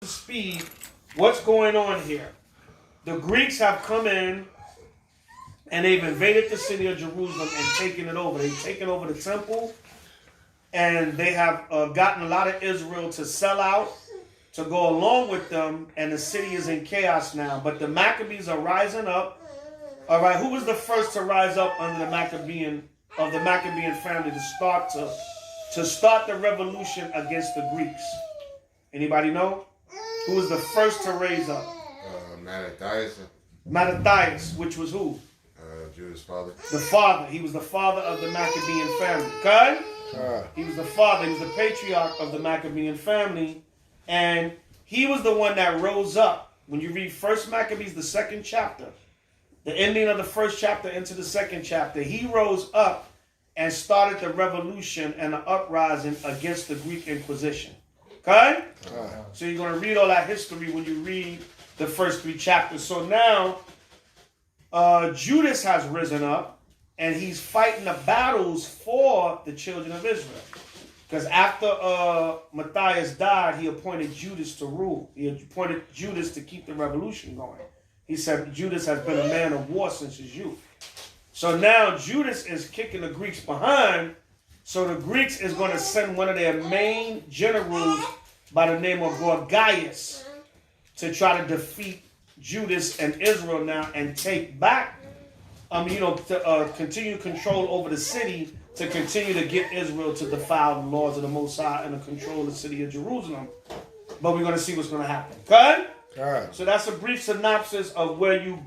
speed, what's going on here? The Greeks have come in and they've invaded the city of Jerusalem and taken it over. They've taken over the temple, and they have gotten a lot of Israel to sell out, to go along with them, and the city is in chaos now. But the Maccabees are rising up. All right, who was the first to rise up under the Maccabean family to start the revolution against the Greeks? Anybody know? Who was the first to raise up? Mattathias, which was who? Judah's father. The father. He was the father of the Maccabean family. Okay? He was the father. He was the patriarch of the Maccabean family. And he was the one that rose up. When you read 1 Maccabees, the 2nd chapter, the ending of the 1st chapter into the 2nd chapter, he rose up and started the revolution and the uprising against the Greek Inquisition. Okay? So you're going to read all that history when you read the first 3 chapters. So now, Judas has risen up, and he's fighting the battles for the children of Israel. Because after Matthias died, he appointed Judas to rule. He appointed Judas to keep the revolution going. He said Judas has been a man of war since his youth. So now Judas is kicking the Greeks behind. So the Greeks is going to send one of their main generals by the name of Gorgias to try to defeat Judas and Israel now and take back, to continue control over the city, to continue to get Israel to defile the laws of the Most High and to control the city of Jerusalem. But we're going to see what's going to happen. Okay? So that's a brief synopsis of where you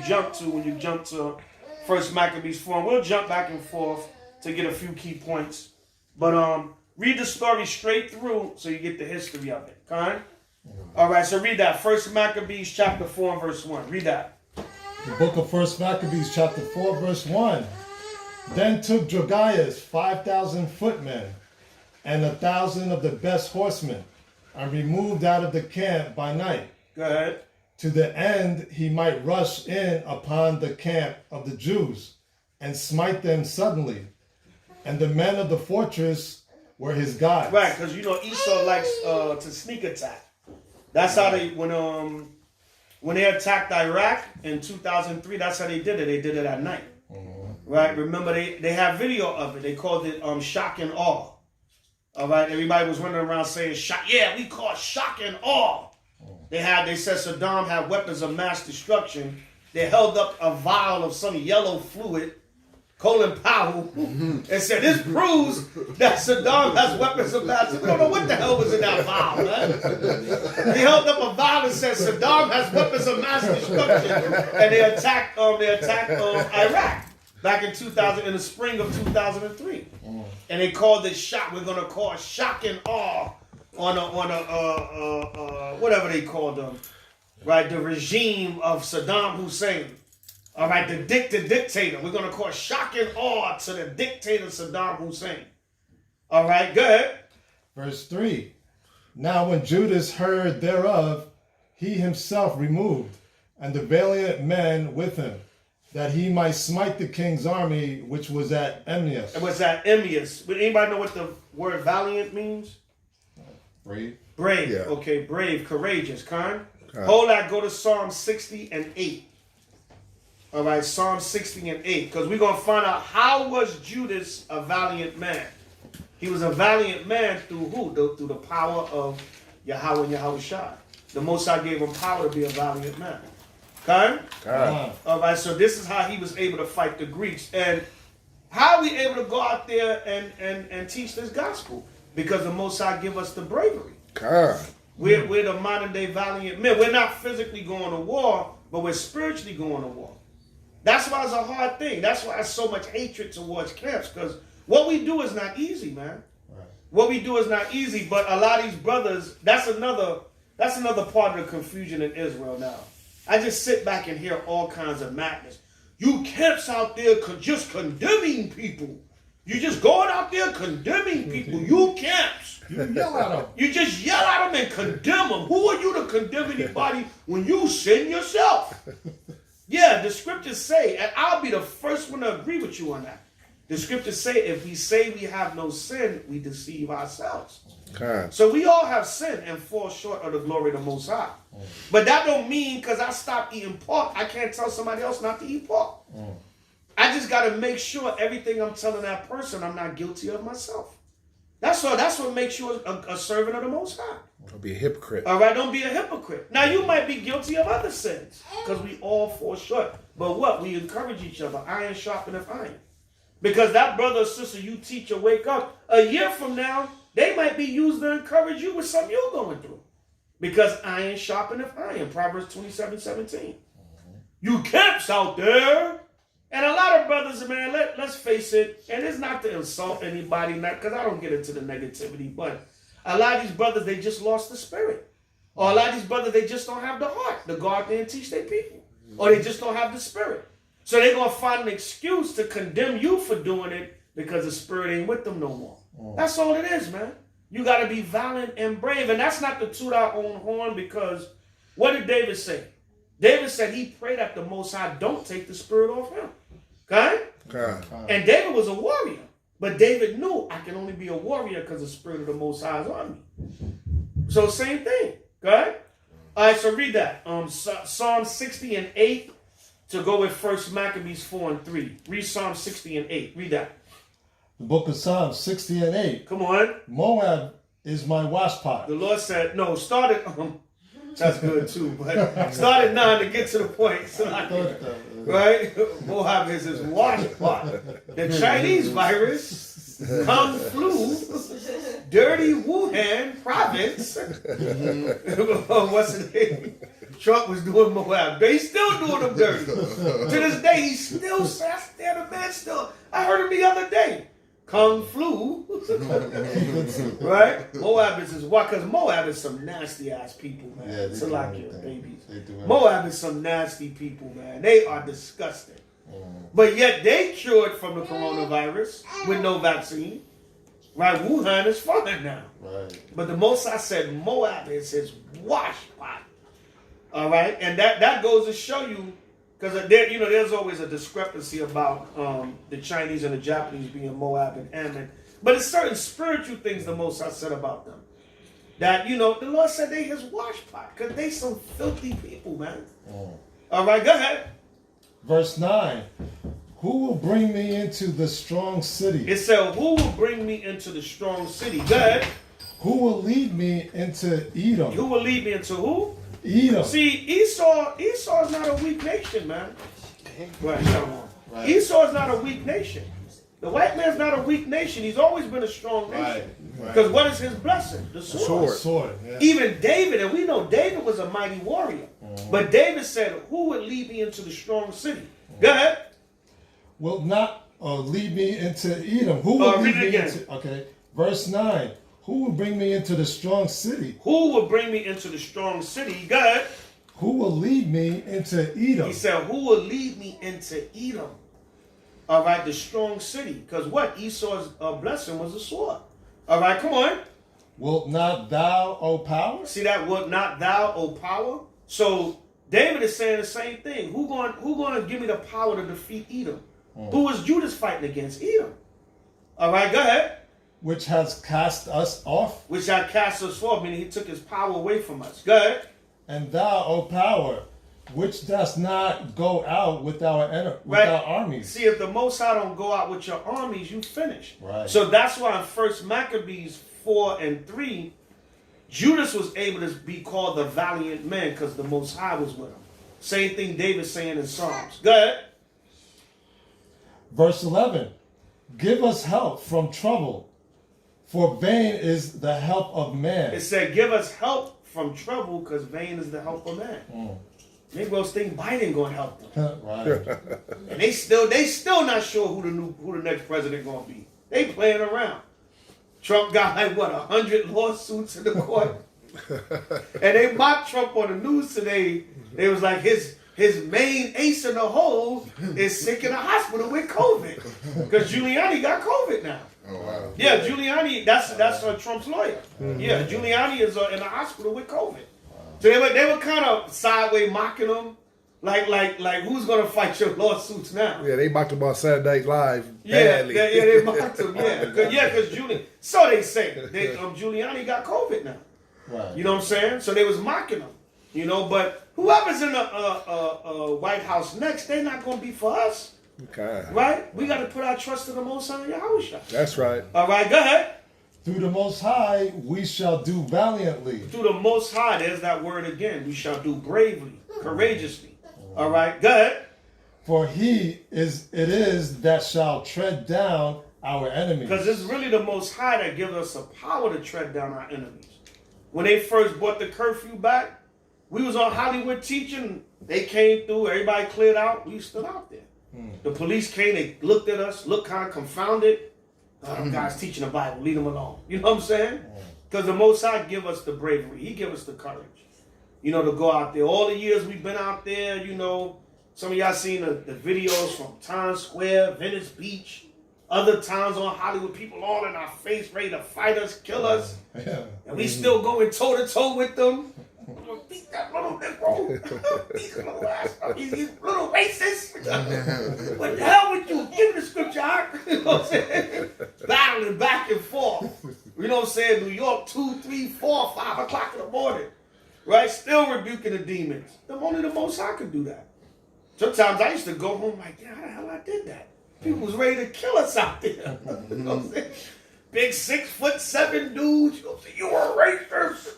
jump to when you jump to 1 Maccabees 4. And we'll jump back and forth to get a few key points. But read the story straight through so you get the history of it. Okay? All right, so read that. 1 Maccabees chapter 4 and verse 1. Read that. The book of 1 Maccabees chapter 4 verse 1. Then took Gorgias 5,000 footmen and 1,000 of the best horsemen, and removed out of the camp by night. Go ahead. To the end he might rush in upon the camp of the Jews and smite them suddenly. And the men of the fortress were his gods. Right, because Esau likes to sneak attack. That's how they when they attacked Iraq in 2003. That's how they did it. They did it at night. Right? Remember, they have video of it. They called it shock and awe. All right, everybody was running around saying shock. Yeah, we call it shock and awe. They said Saddam had weapons of mass destruction. They held up a vial of some yellow fluid, Colin Powell, and said, this proves that Saddam has weapons of mass destruction. We don't know what the hell was in that vial, man. They held up a vial and said Saddam has weapons of mass destruction, and they attacked Iraq back in the spring of 2003, and they called it shock. We're gonna call shock and awe on whatever they called them, right? The regime of Saddam Hussein. All right, the dictator. We're going to call shock and awe to the dictator Saddam Hussein. All right, go ahead. Verse 3. Now when Judas heard thereof, he himself removed, and the valiant men with him, that he might smite the king's army, which was at Emmaus. It was at Emmaus. Would anybody know what the word valiant means? Brave. Brave. Yeah. Okay, brave, courageous. Hold that, go to Psalm 60 and 8. All right, Psalm 60 and 8, because we're going to find out how was Judas a valiant man. He was a valiant man through who? Through the power of Yahweh and Yahushua. The Most High gave him power to be a valiant man. Okay? All right, so this is how he was able to fight the Greeks. And how are we able to go out there and teach this gospel? Because the Most High give us the bravery. We're the modern day valiant men. We're not physically going to war, but we're spiritually going to war. That's why it's a hard thing. That's why there's so much hatred towards camps, because what we do is not easy, man. Right. What we do is not easy, but a lot of these brothers, that's another part of the confusion in Israel now. I just sit back and hear all kinds of madness. You camps out there just condemning people. You just going out there condemning people. You camps. You yell at them. You just yell at them and condemn them. Who are you to condemn anybody when you sin yourself? Yeah, the scriptures say, and I'll be the first one to agree with you on that. The scriptures say if we say we have no sin, we deceive ourselves. So we all have sinned and fall short of the glory of the Most High. But that don't mean because I stopped eating pork, I can't tell somebody else not to eat pork. I just got to make sure everything I'm telling that person, I'm not guilty of myself. That's all. That's what makes you a servant of the Most High. Don't be a hypocrite. All right, don't be a hypocrite. Now, you might be guilty of other sins because we all fall short. But what? We encourage each other. Iron sharpeneth iron. Because that brother or sister you teach or wake up, a year from now, they might be used to encourage you with something you're going through. Because iron sharpeneth iron. Proverbs 27:17. You camps out there. And a lot of brothers, man, let's face it, and it's not to insult anybody, not because I don't get into the negativity, but a lot of these brothers, they just lost the spirit. Or a lot of these brothers, they just don't have the heart to go out there and teach their people. Or they just don't have the spirit. So they're going to find an excuse to condemn you for doing it because the spirit ain't with them no more. That's all it is, man. You got to be valiant and brave. And that's not to toot our own horn, because what did David say? David said he prayed that the Most High don't take the spirit off him. Okay? And David was a warrior. But David knew I can only be a warrior because the spirit of the Most High is on me. So same thing. Okay? All right, so read that. Psalm 60 and 8 to go with 1 Maccabees 4 and 3. Read Psalm 60 and 8. Read that. The book of Psalms 60 and 8. Come on. Moab is my washpot. The Lord said, no, start at, that's good too, but start at 9 to get to the point. So right? Moab is his washpot. The Chinese virus, Kung Flu, dirty Wuhan province. What's the name? Trump was doing Moab. They still doing them dirty. To this day, he's still, the man still, I heard him the other day. Kung Flu. Right? Moab is his what? Because Moab is some nasty ass people, man. Yeah, it's like your babies. Moab is some nasty people, man. They are disgusting. But yet they cured from the coronavirus with no vaccine. Right? Wuhan is fine now. Right. But the Most High said Moab is his washpot. All right? And that goes to show you, because there's always a discrepancy about the Chinese and the Japanese being Moab and Ammon. But it's certain spiritual things the Most High said about them. That, the Lord said they his washpot, because they some filthy people, man. All right, go ahead. Verse 9. Who will bring me into the strong city? It said, who will bring me into the strong city? Go ahead. Who will lead me into Edom? Who will lead me into who? Edom. See, Esau is not a weak nation, man. Right. Esau is not a weak nation. The white man's not a weak nation. He's always been a strong nation. Because what is his blessing? The sword. Yeah. Even David, and we know David was a mighty warrior. But David said, who would lead me into the strong city? Go ahead. Will not lead me into Edom. Who will lead me into... Okay. Verse 9. Who will bring me into the strong city? Who will bring me into the strong city? Go ahead. Who will lead me into Edom? He said, who will lead me into Edom? All right, the strong city. Because what? Esau's blessing was a sword. All right, come on. Wilt not thou, O power? See that? Wilt not thou, O power? So David is saying the same thing. Who going to give me the power to defeat Edom? Who was Judas fighting against? Edom. All right, go ahead. Which has cast us off? Which had cast us off, meaning he took his power away from us. Go ahead. And thou, O power, which does not go out with our armies. See, if the Most High don't go out with your armies, you finish. Right. So that's why in 1 Maccabees 4 and 3, Judas was able to be called the valiant man because the Most High was with him. Same thing David's saying in Psalms. Go ahead. Verse 11. Give us help from trouble, for vain is the help of man. It said, give us help from trouble, because vain is the help of man. Negroes think Biden going to help them. Right. And they still not sure who the next president going to be. They playing around. Trump got 100 lawsuits in the court. And they mocked Trump on the news today. They was like, his main ace in the hole is sick in the hospital with COVID. Because Giuliani got COVID now. Oh, wow. Yeah, Giuliani, that's Trump's lawyer. Yeah, Giuliani is in the hospital with COVID. So they were kind of sideways mocking him. Like, who's gonna fight your lawsuits now? Yeah, they mocked him on Saturday Night Live Yeah, badly. they mocked him. Yeah, because Giuliani. So they say Giuliani got COVID now. Right. You know what I'm saying? So they was mocking him. You know, but whoever's in the White House next, they're not gonna be for us. Okay. Right? We got to put our trust in the Most High Yahweh. That's right. All right, go ahead. Through the Most High, we shall do valiantly. Through the Most High, there's that word again. We shall do bravely, courageously. All right, go ahead. For it is that shall tread down our enemies. Because it's really the Most High that gives us the power to tread down our enemies. When they first brought the curfew back, we was on Hollywood teaching. They came through, everybody cleared out. We still out there. The police came, they looked at us, looked kind of confounded. Oh, them guys teaching the Bible, leave them alone. You know what I'm saying? Because the Most High give us the bravery. He give us the courage. You know, to go out there. All the years we've been out there, you know, some of y'all seen the videos from Times Square, Venice Beach, other towns on Hollywood, people all in our face, ready to fight us, kill us. Yeah. And we still going toe-to-toe with them. Beat that little Negro. These little ass, these little racists. What the hell with you? Give me the scripture, you know what I'm saying? Battling back and forth. You know what I'm saying? New York, 2, 3, 4, 5 o'clock in the morning. Right? Still rebuking the demons. Only the Most High could do that. Sometimes I used to go home like, yeah, how the hell I did that? People was ready to kill us out there. You know what I'm saying? Big 6'7" dudes. You know, you were a racist.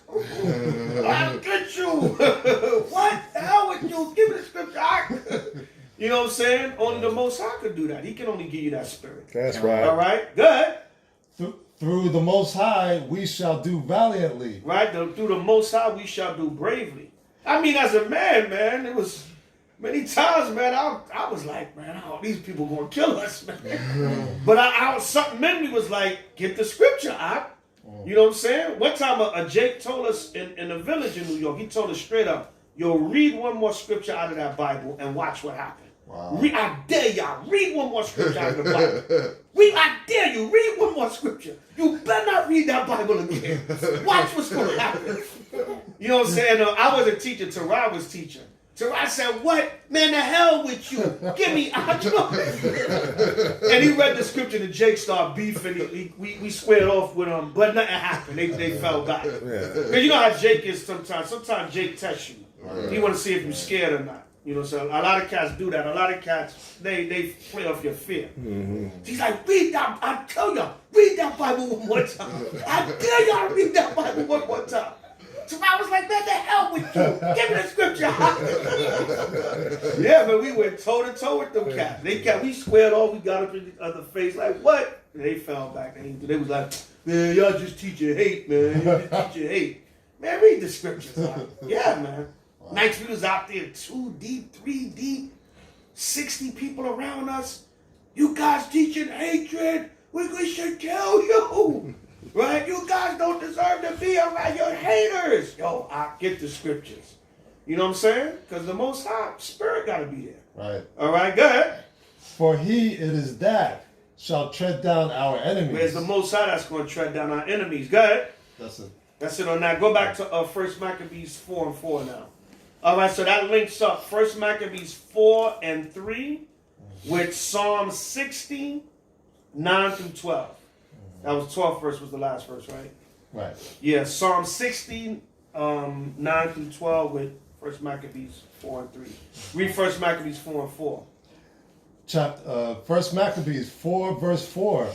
I'll get you. What the hell with you? Give me the scripture. You know what I'm saying? Only the Most High could do that. He can only give you that spirit. That's right. All right? Good. Through the Most High, we shall do valiantly. Right? Through the Most High, we shall do bravely. I mean, as a man, it was many times, man, I was like, man, how these people gonna kill us, man. But something in me was like, get the scripture out. You know what I'm saying? One time a Jake told us in a village in New York, he told us straight up, yo, read one more scripture out of that Bible and watch what happened. Wow. I dare y'all, read one more scripture out of the Bible. I dare you, read one more scripture. You better not read that Bible again. Watch what's gonna happen. You know what I'm saying? I was a teacher, Terai was teaching. Terai said, what? Man, the hell with you. Give me out. And he read the scripture and Jake started beefing. We squared off with him, but nothing happened. They fell back. Because you know how Jake is sometimes. Sometimes Jake tests you. He want to see if you're scared or not. You know, so a lot of cats do that. A lot of cats, they play off your fear. He's like, read that. I tell y'all, read that Bible one more time. I dare y'all to read that Bible one more time. So I was like, man, the hell with you. Give me the scripture. Yeah, but we went toe-to-toe with them cats. We squared off. We got up in the other face like, what? And they fell back. They was like, man, y'all just teaching hate, man. You just teaching hate. Man, read the scriptures. Yeah, man. Wow. Nights we was out there 2 deep, 3 deep, 60 people around us. You guys teaching hatred. We should kill you. Right? You guys don't deserve to be around. You're haters. Yo, I get the scriptures. You know what I'm saying? Because the Most High Spirit got to be there. Right. All right, go ahead. For it is that shall tread down our enemies. Where's the Most High that's going to tread down our enemies? Go ahead. That's it on that. Go back to 1 Maccabees 4:4 now. All right, so that links up 1 Maccabees 4:3 with Psalm 60, 9 through 12. That was 12th verse was the last verse, right? Right. Yeah, Psalm 60, 9 through 12 with 1 Maccabees 4:3. Read 1 Maccabees 4:4. 1 Maccabees 4 verse 4.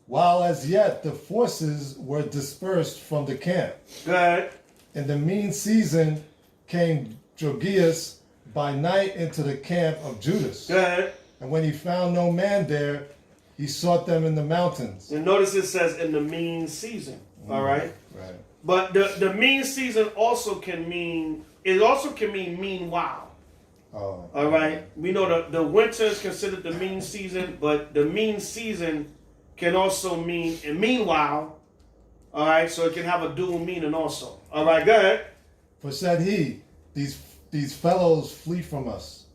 While as yet the forces were dispersed from the camp. Go ahead. In the mean season came Jogias by night into the camp of Judas. Go ahead. And when he found no man there, he sought them in the mountains. And notice it says in the mean season. All right? Right. But the mean season also can mean meanwhile. Oh. All right? We know the winter is considered the mean season, but the mean season can also mean meanwhile. All right? So it can have a dual meaning also. All right, go ahead. For said he, these fellows flee from us.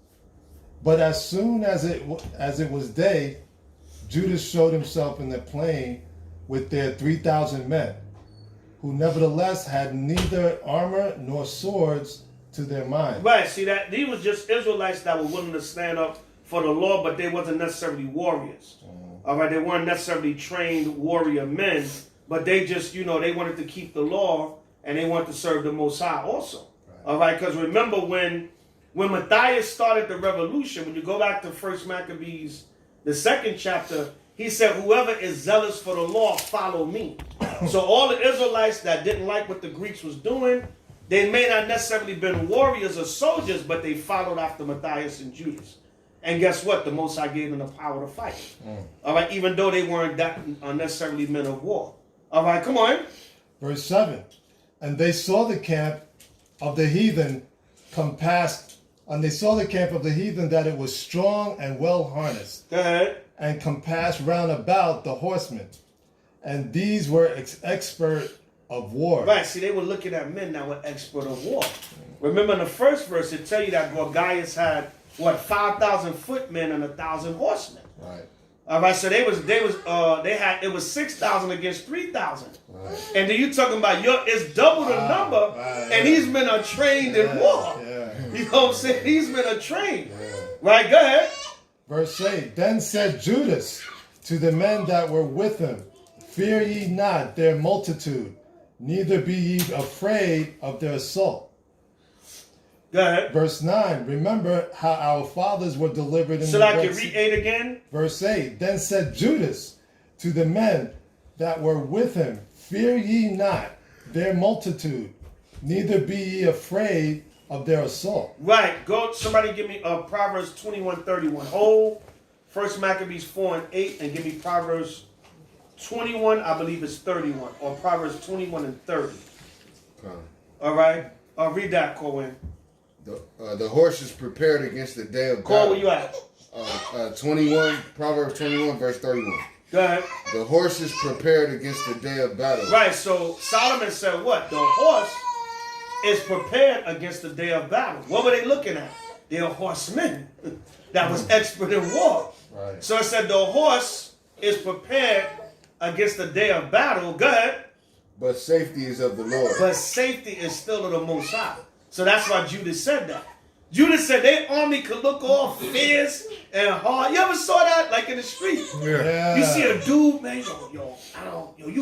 But as soon as it was day, Judas showed himself in the plain with their 3,000 men, who nevertheless had neither armor nor swords to their mind. Right, see that these was just Israelites that were willing to stand up for the law, but they wasn't necessarily warriors. All right, they weren't necessarily trained warrior men, but they just, they wanted to keep the law and they wanted to serve the Most High also. All right, because remember when Matthias started the revolution, when you go back to 1 Maccabees, the 2nd chapter, he said, whoever is zealous for the law, follow me. So all the Israelites that didn't like what the Greeks was doing, they may not necessarily been warriors or soldiers, but they followed after Matthias and Judas. And guess what? The Most High gave them the power to fight. All right, even though they weren't that necessarily men of war. All right, come on. Verse 7. And they saw the camp of the heathen compassed, and they saw the camp of the heathen that it was strong and well harnessed. Go ahead. And compassed round about the horsemen. And these were expert of war. Right, see, they were looking at men that were expert of war. Remember in the first verse, it tell you that Gorgias had, 5,000 footmen and 1,000 horsemen. Right. All right, so it was 6,000 against 3,000. Right. And then you talking about it's double the number, and these men are trained in war. Yeah. You know what I'm saying? These men are trained. Right, go ahead. Verse 8. Then said Judas to the men that were with him, fear ye not their multitude, neither be ye afraid of their assault. Go ahead. Verse 9, remember how our fathers were delivered in So the I can Red read Sea. 8 again. Verse 8, then said Judas to the men that were with him, fear ye not their multitude, neither be ye afraid of their assault. Right. Go. Somebody give me Proverbs 21:31. Hold 1 Maccabees 4 and 8, and give me Proverbs 21. I believe it's 31, or Proverbs 21 and 30. All right. Read that, Cohen. The horse is prepared against the day of Cole, battle. where you at? 21, Proverbs 21, verse 31. Go ahead. The horse is prepared against the day of battle. Right, so Solomon said what? The horse is prepared against the day of battle. What were they looking at? They are horsemen that was expert in war. Right. So it said the horse is prepared against the day of battle. Go ahead. But safety is of the Lord. But safety is still of the Most High. So that's why Judas said that. Judas said their army could look all fierce and hard. You ever saw that, like in the street? Yeah. You see a dude, man, you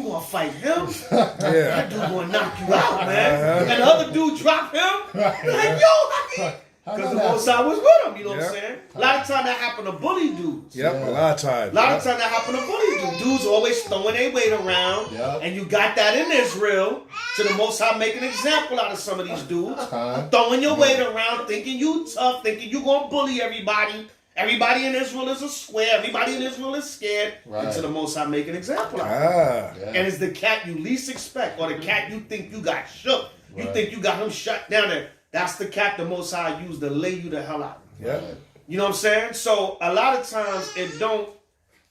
gonna fight him? That dude gonna knock you out, man. And the other dude drop him. Like, because the Most High was with him, you know what I'm saying? A lot of times that happened to bully dudes. Yep, a lot of times. A lot of times that happened to bully dudes. Dudes always throwing their weight around. Yep. And you got that in Israel. To the Most High make an example out of some of these dudes. Throwing your weight around, thinking you tough, thinking you gonna bully everybody. Everybody in Israel is a square. Everybody in Israel is scared. Right. Until the Most High make an example out of it. Yeah. And it's the cat you least expect, or the cat you think you got shook. You think you got him shut down there. That's the cat the Most High used to lay you the hell out. Yep. You know what I'm saying? So a lot of times it don't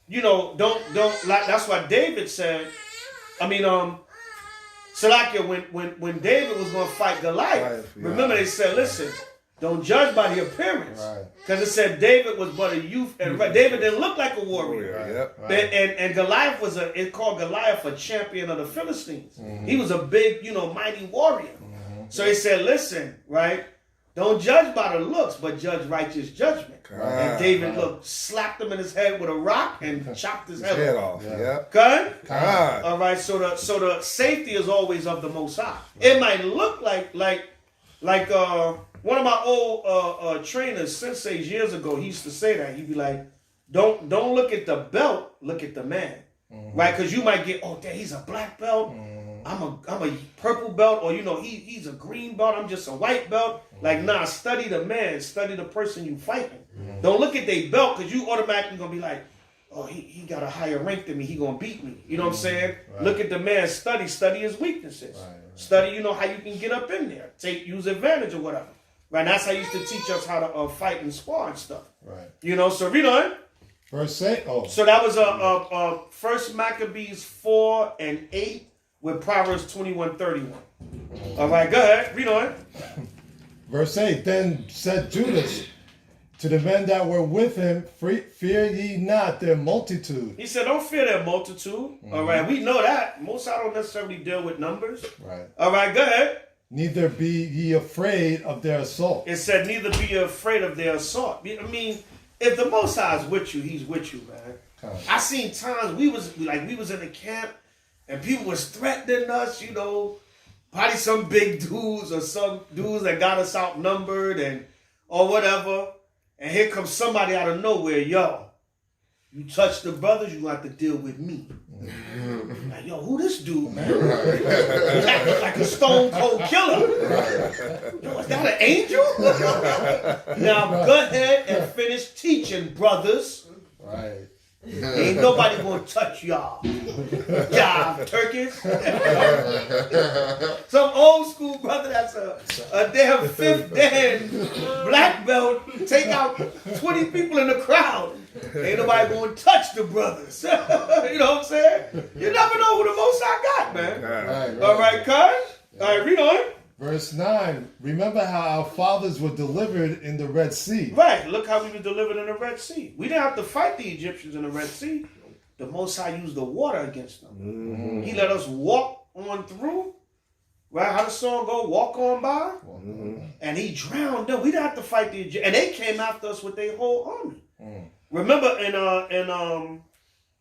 like that's why David said, Salakia, when David was going to fight Goliath, remember they said, listen, don't judge by the appearance. Because it said David was but a youth, and David didn't look like a warrior. And Goliath it called Goliath a champion of the Philistines. He was a big, mighty warrior. So he said, listen, right? Don't judge by the looks, but judge righteous judgment. And David slapped him in his head with a rock and chopped his head off. Yep. Good? All right, so the safety is always of the Most High. It might look like one of my old trainers, senseis years ago, he used to say that. He'd be like, don't look at the belt, look at the man. Right? Because you might get, damn, he's a black belt. I'm a purple belt, or he's a green belt. I'm just a white belt. Like, nah, study the man, study the person you fighting. Don't look at their belt, because you automatically gonna be like, he got a higher rank than me. He gonna beat me. You know what I'm saying? Look at the man. Study his weaknesses. Study, how you can get up in there, use advantage or whatever. Right? That's how he used to teach us how to fight and spar and stuff. Right. So read on. Verse 8. Oh. So that was 1 Maccabees 4 and 8. With Proverbs 21:31. All right, go ahead. Read on. Verse 8. Then said Judas to the men that were with him, fear ye not their multitude. He said, don't fear their multitude. All right, we know that. Most I don't necessarily deal with numbers. Right. All right, go ahead. neither be ye afraid of their assault. It said, neither be you afraid of their assault. I mean, if the Most High is with you, he's with you, man. I seen times we was in the camp and people was threatening us, you know, probably some big dudes or some dudes that got us outnumbered and or whatever. And here comes somebody out of nowhere, yo. You touch the brothers, you have to deal with me. Like, yo, who this dude, man? He acting like a stone cold killer. Yo, is that an angel? Now go ahead and finish teaching, brothers. Right. Ain't nobody gonna touch y'all. Y'all turkeys. Some old school brother that's a damn fifth dan black belt take out 20 people in the crowd. Ain't nobody gonna touch the brothers. You know what I'm saying? You never know who the Most High got, man. Right. All right, cuz? All right, read on. Verse 9, remember how our fathers were delivered in the Red Sea. Right, look how we were delivered in the Red Sea. We didn't have to fight the Egyptians in the Red Sea. The Most High used the water against them. Mm-hmm. He let us walk on through. Right, how the song go? Walk on by. Mm-hmm. And he drowned them. We didn't have to fight the Egyptians. And they came after us with their whole army. Mm. Remember in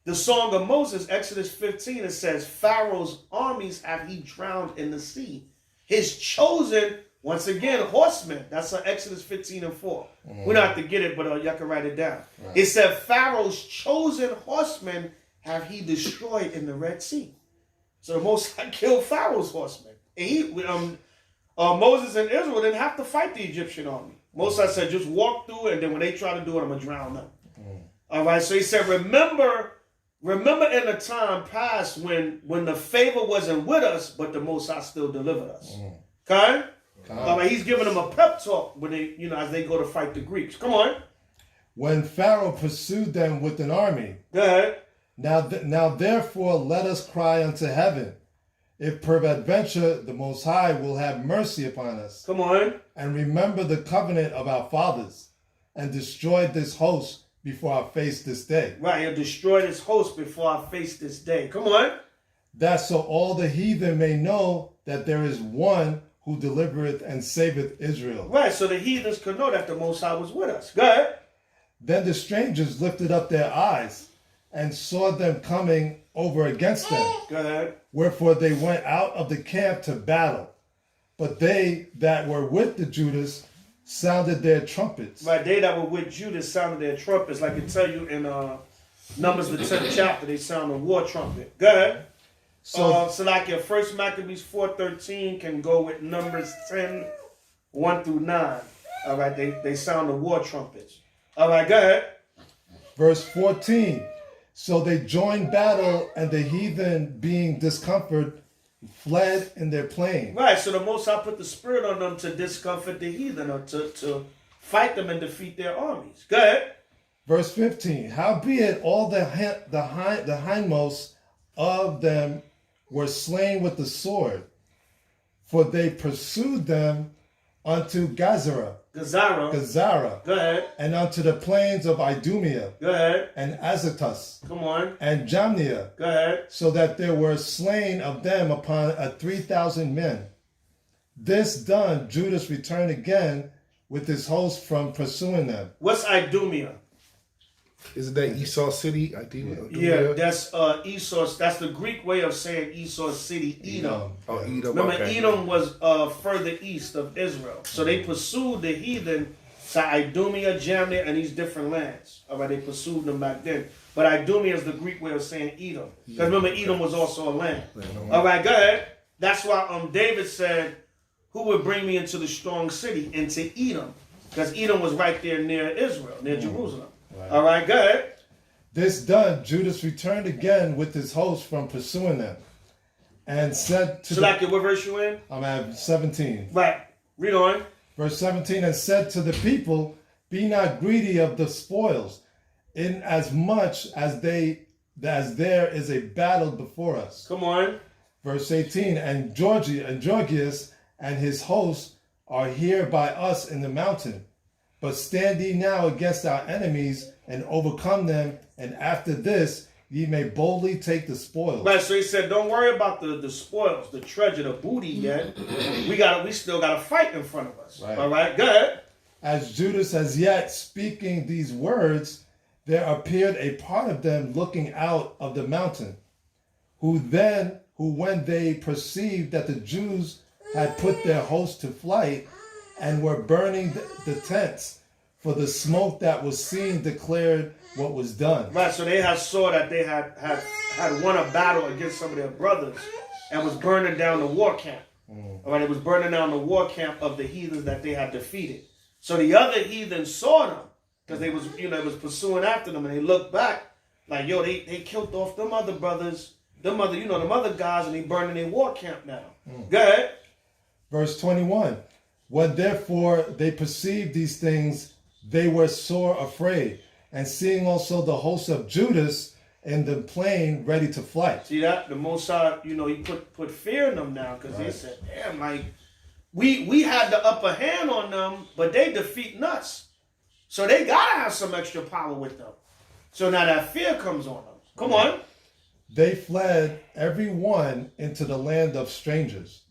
the Song of Moses, Exodus 15, it says, Pharaoh's armies have he drowned in the sea. His chosen, once again, horsemen. That's Exodus 15 and 4. Mm-hmm. We don't have to get it, but y'all can write it down. Right. It said, Pharaoh's chosen horsemen have he destroyed in the Red Sea. So the Most High killed Pharaoh's horsemen. And Moses and Israel didn't have to fight the Egyptian army. Moses said, just walk through it, and then when they try to do it, I'm going to drown them. Mm. All right, so he said, remember in the time past when the favor wasn't with us, but the Most High still delivered us. Okay? All right, he's giving them a pep talk when they, as they go to fight the Greeks. Come on. When Pharaoh pursued them with an army. Go ahead. Now therefore let us cry unto heaven, if peradventure the Most High will have mercy upon us. Come on. And remember the covenant of our fathers, and destroy this host before our face this day. Right, he'll destroy this host before our face this day. Come on. That so all the heathen may know that there is one who delivereth and saveth Israel. Right, so the heathens could know that the Most High was with us. Go ahead. Then the strangers lifted up their eyes and saw them coming over against them. Go ahead. Wherefore they went out of the camp to battle. But they that were with the Judas sounded their trumpets. Right, they that were with Judas sounded their trumpets. Like it tell you in Numbers the 10th chapter, they sound a war trumpet. Go ahead. So like your first Maccabees 4:13 can go with Numbers 10, 1 through 9. All right, they sound the war trumpets. All right, go ahead. Verse 14. So they joined battle, and the heathen, being discomfited, fled in their plain. Right, so the Most High put the spirit on them to discomfort the heathen, or to fight them and defeat their armies. Go ahead. Verse 15. Howbeit all the hindmost of them were slain with the sword, for they pursued them unto Gazara. Go ahead. And unto the plains of Idumea. Go ahead. And Azotus. Come on. And Jamnia. Go ahead. So that there were slain of them upon 3,000 men. This done, Judas returned again with his host from pursuing them. What's Idumea? Isn't that Esau City? Yeah, that's Esau. That's the Greek way of saying Esau City, Edom. Oh, Edom. Remember, okay. Edom was further east of Israel. So they pursued the heathen to Idumea, Jamnia, and these different lands. All right, they pursued them back then. But Idumea is the Greek way of saying Edom. Because remember, Edom was also a land. All right, go ahead. That's why David said, who would bring me into the strong city, into Edom? Because Edom was right there near Israel, near Jerusalem. Right. All right, go ahead. This done, Judas returned again with his host from pursuing them, and said to what verse you in? I'm at 17. Right. Read on. Verse 17, and said to the people, be not greedy of the spoils, in as much as there is a battle before us. Come on. Verse 18, and Georgius and his host are here by us in the mountain. But stand ye now against our enemies and overcome them, and after this ye may boldly take the spoils. Right, so he said, don't worry about the spoils, the treasure, the booty yet. We still got a fight in front of us. Right. All right, go ahead. As Judas as yet speaking these words, there appeared a part of them looking out of the mountain, who when they perceived that the Jews had put their host to flight and were burning the tents, for the smoke that was seen declared what was done. Right, so they saw that they had won a battle against some of their brothers and was burning down the war camp. All right, it was burning down the war camp of the heathens that they had defeated. So the other heathens saw them because they was, they was pursuing after them, and they looked back like, yo, they killed off them other brothers, them other guys, and they burning their war camp now. Go ahead. Verse 21. When therefore they perceived these things, they were sore afraid, and seeing also the host of Judas in the plain ready to flight. See that? The Most High, he put fear in them now, because they said, damn, like, we had the upper hand on them, but they defeating us. So they gotta have some extra power with them. So now that fear comes on them. Come on. They fled every one into the land of strangers.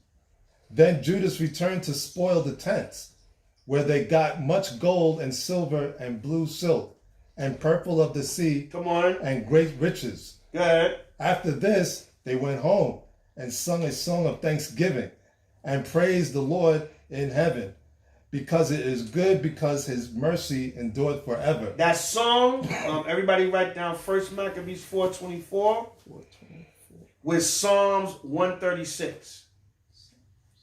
Then Judas returned to spoil the tents, where they got much gold and silver and blue silk and purple of the sea. Come on. And great riches. Go ahead. After this, they went home and sung a song of thanksgiving and praised the Lord in heaven, because it is good, because his mercy endured forever. That song, everybody write down 1 Maccabees 4:24 with Psalms 136.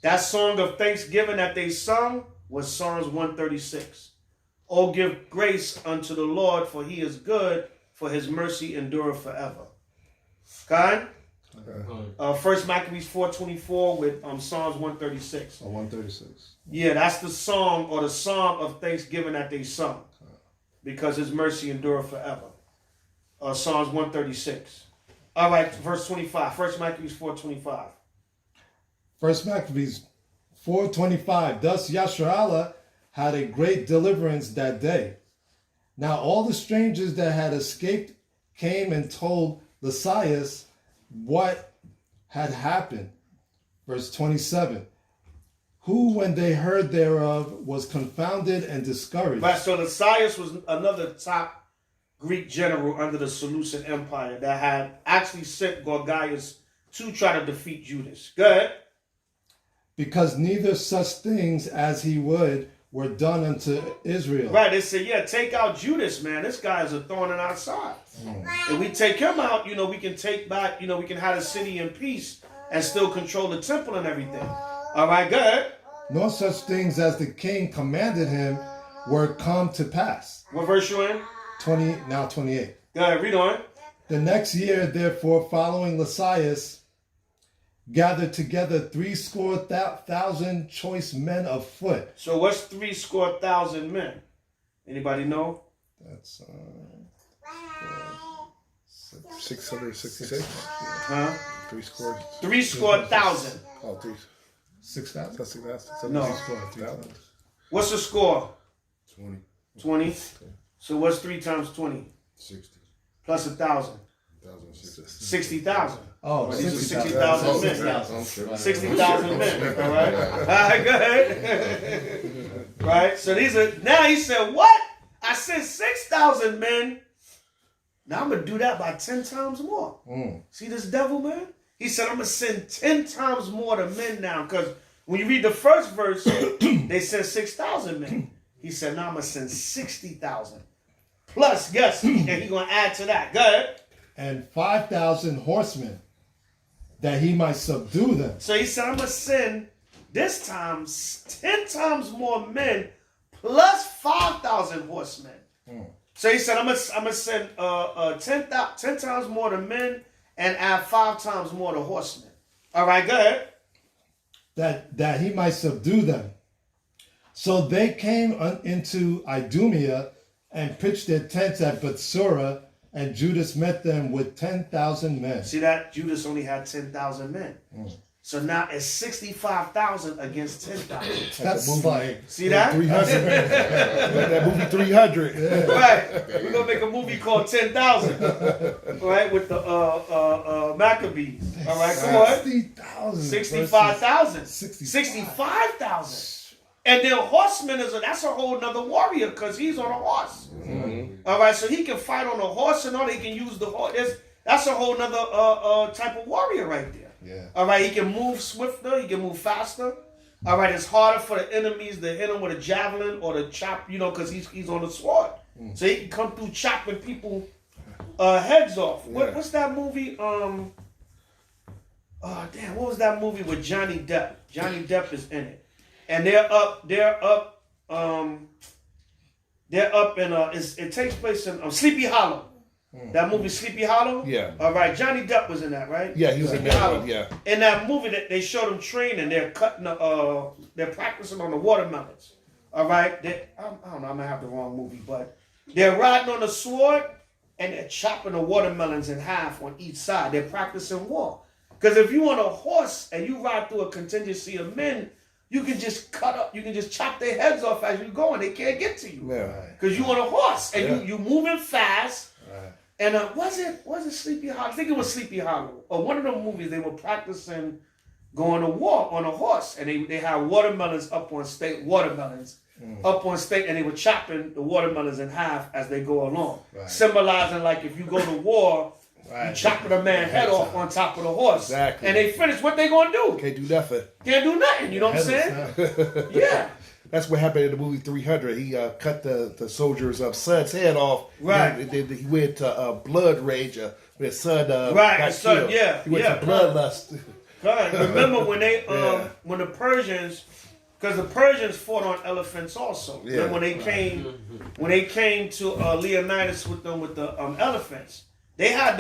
That song of thanksgiving that they sung was Psalms 136. Oh, give grace unto the Lord, for he is good, for his mercy endureth forever. Okay? 1 Maccabees 4:24 with Psalms 136. 136. Yeah, that's the song or the psalm of thanksgiving that they sung, because his mercy endureth forever. Psalms 136. All right, verse 25. 1 Maccabees 4:25. 1 Maccabees 4:25. Thus Yasharallah had a great deliverance that day. Now all the strangers that had escaped came and told Lysias what had happened. Verse 27. Who, when they heard thereof, was confounded and discouraged. Right, so Lysias was another top Greek general under the Seleucid Empire that had actually sent Gorgias to try to defeat Judas. Go ahead. Because neither such things as he would were done unto Israel. Right, they said, yeah, take out Judas, man. This guy is a thorn in our side. If we take him out, we can take back, we can have the city in peace and still control the temple and everything. All right, go ahead. Nor such things as the king commanded him were come to pass. What verse you in? 28. Go ahead, read on. The next year, therefore, following Lysias, gathered together 70,000 choice men of foot. So what's 70,000 men? Anybody know? That's 666. Huh? 3,000. Oh, 6,000. That's 6,000. No. 3,000. What's the score? 20. 20. So what's 3 times 20? 60. Plus 1,000. 60,000. Oh, These are 60,000 60,000 men. 60,000. 60,000 men. All right. All right, go ahead. Right. So these are, now he said, what? I said 6,000 men. Now I'm going to do that by 10 times more. See this devil, man? He said, I'm going to send 10 times more to men now. Because when you read the first verse, they sent 6,000 men. He said, now I'm going to send 60,000. Plus, yes, and he's going to add to that. Go ahead. And 5,000 horsemen, that he might subdue them. So he said, I'm going to send this time 10 times more men plus 5,000 horsemen. So he said, I'm gonna send 10 times more to men and add 5 times more to horsemen. All right, go ahead. That he might subdue them. So they came into Idumea and pitched their tents at Bethsura, and Judas met them with 10,000 men. See that? Judas only had 10,000 men. So now it's 65,000 against 10,000. That's like See that? 300. That movie 300. Right. We're gonna make a movie called 10,000. Right, with the Maccabees. All right, come on. 60,000. 65,000. 65,000. 65,000. And then horseman that's a whole nother warrior because he's on a horse. All right, so he can fight on a horse and all. He can use the horse. That's a whole nother type of warrior right there. Yeah. All right, he can move swifter. He can move faster. All right, it's harder for the enemies to hit him with a javelin or to chop, because he's on the sword. So he can come through chopping people heads off. Yeah. What's that movie? What was that movie with Johnny Depp? Johnny Depp is in it. And they're up in it takes place in Sleepy Hollow. That movie Sleepy Hollow? Yeah. All right, Johnny Depp was in that, right? Yeah, he was in Sleepy that Hollow. one, yeah. In that movie, that they showed them training. They're cutting they're practicing on the watermelons. All right? I don't know, I might have the wrong movie, but they're riding on the sword and they're chopping the watermelons in half on each side. They're practicing war. Because if you on a horse and you ride through a contingency of men, you can just you can just chop their heads off as you go and they can't get to you. Yeah. Because you on a horse and you moving fast. Right. And was it Sleepy Hollow? I think it was Sleepy Hollow. Or one of the movies they were practicing going to war on a horse. And they had watermelons up on stake, and they were chopping the watermelons in half as they go along. Right. Symbolizing like if you go to war, you chopping a man's head off on top of the horse. Exactly. And they finish, what they gonna do? Can't do nothing. Can't do nothing, you know what I'm saying? Yeah. That's what happened in the movie 300. He cut the soldier's son's head off. Right. Then he went to blood rage. His son Right, got his son, killed. yeah, He went yeah. to bloodlust. God, remember when they Yeah. when the Persians, because the Persians fought on elephants also. Yeah. And when they came to Leonidas with the elephants, they had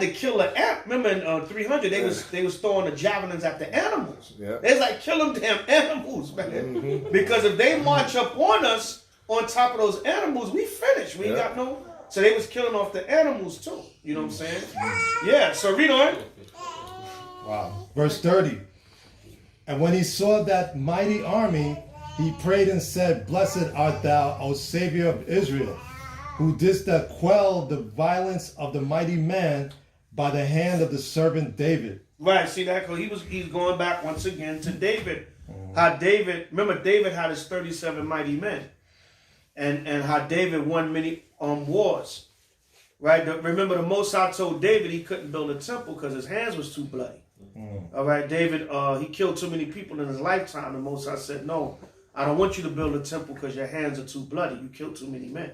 to kill an ant. Remember in 300, they was throwing the javelins at the animals. Yeah. They was like, kill them damn animals, man. Because if they march up on us on top of those animals, we finish. We ain't got no. So they was killing off the animals too. You know what I'm saying? Yeah. So read on. Wow. Verse 30. And when he saw that mighty army, he prayed and said, Blessed art thou, O Savior of Israel, who didst thou quell the violence of the mighty man by the hand of the servant David. Right, see that? Because he's going back once again to David. How David, remember David had his 37 mighty men. And how David won many wars. Right? Remember the Most High told David he couldn't build a temple because his hands was too bloody. All right, David, he killed too many people in his lifetime. The Most High said, no, I don't want you to build a temple because your hands are too bloody. You killed too many men.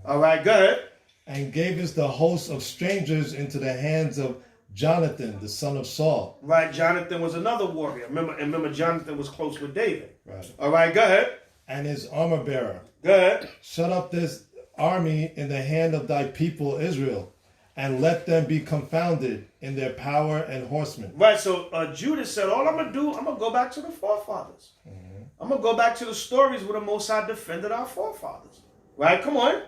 All right, go ahead. And gave us the host of strangers into the hands of Jonathan, the son of Saul. Right, Jonathan was another warrior. Remember Jonathan was close with David. Right. All right, go ahead. And his armor bearer. Go ahead. Shut up this army in the hand of thy people Israel, and let them be confounded in their power and horsemen. Right, so Judas said, all I'm going to do, I'm going to go back to the forefathers. I'm going to go back to the stories where the Most High defended our forefathers. Right, come on.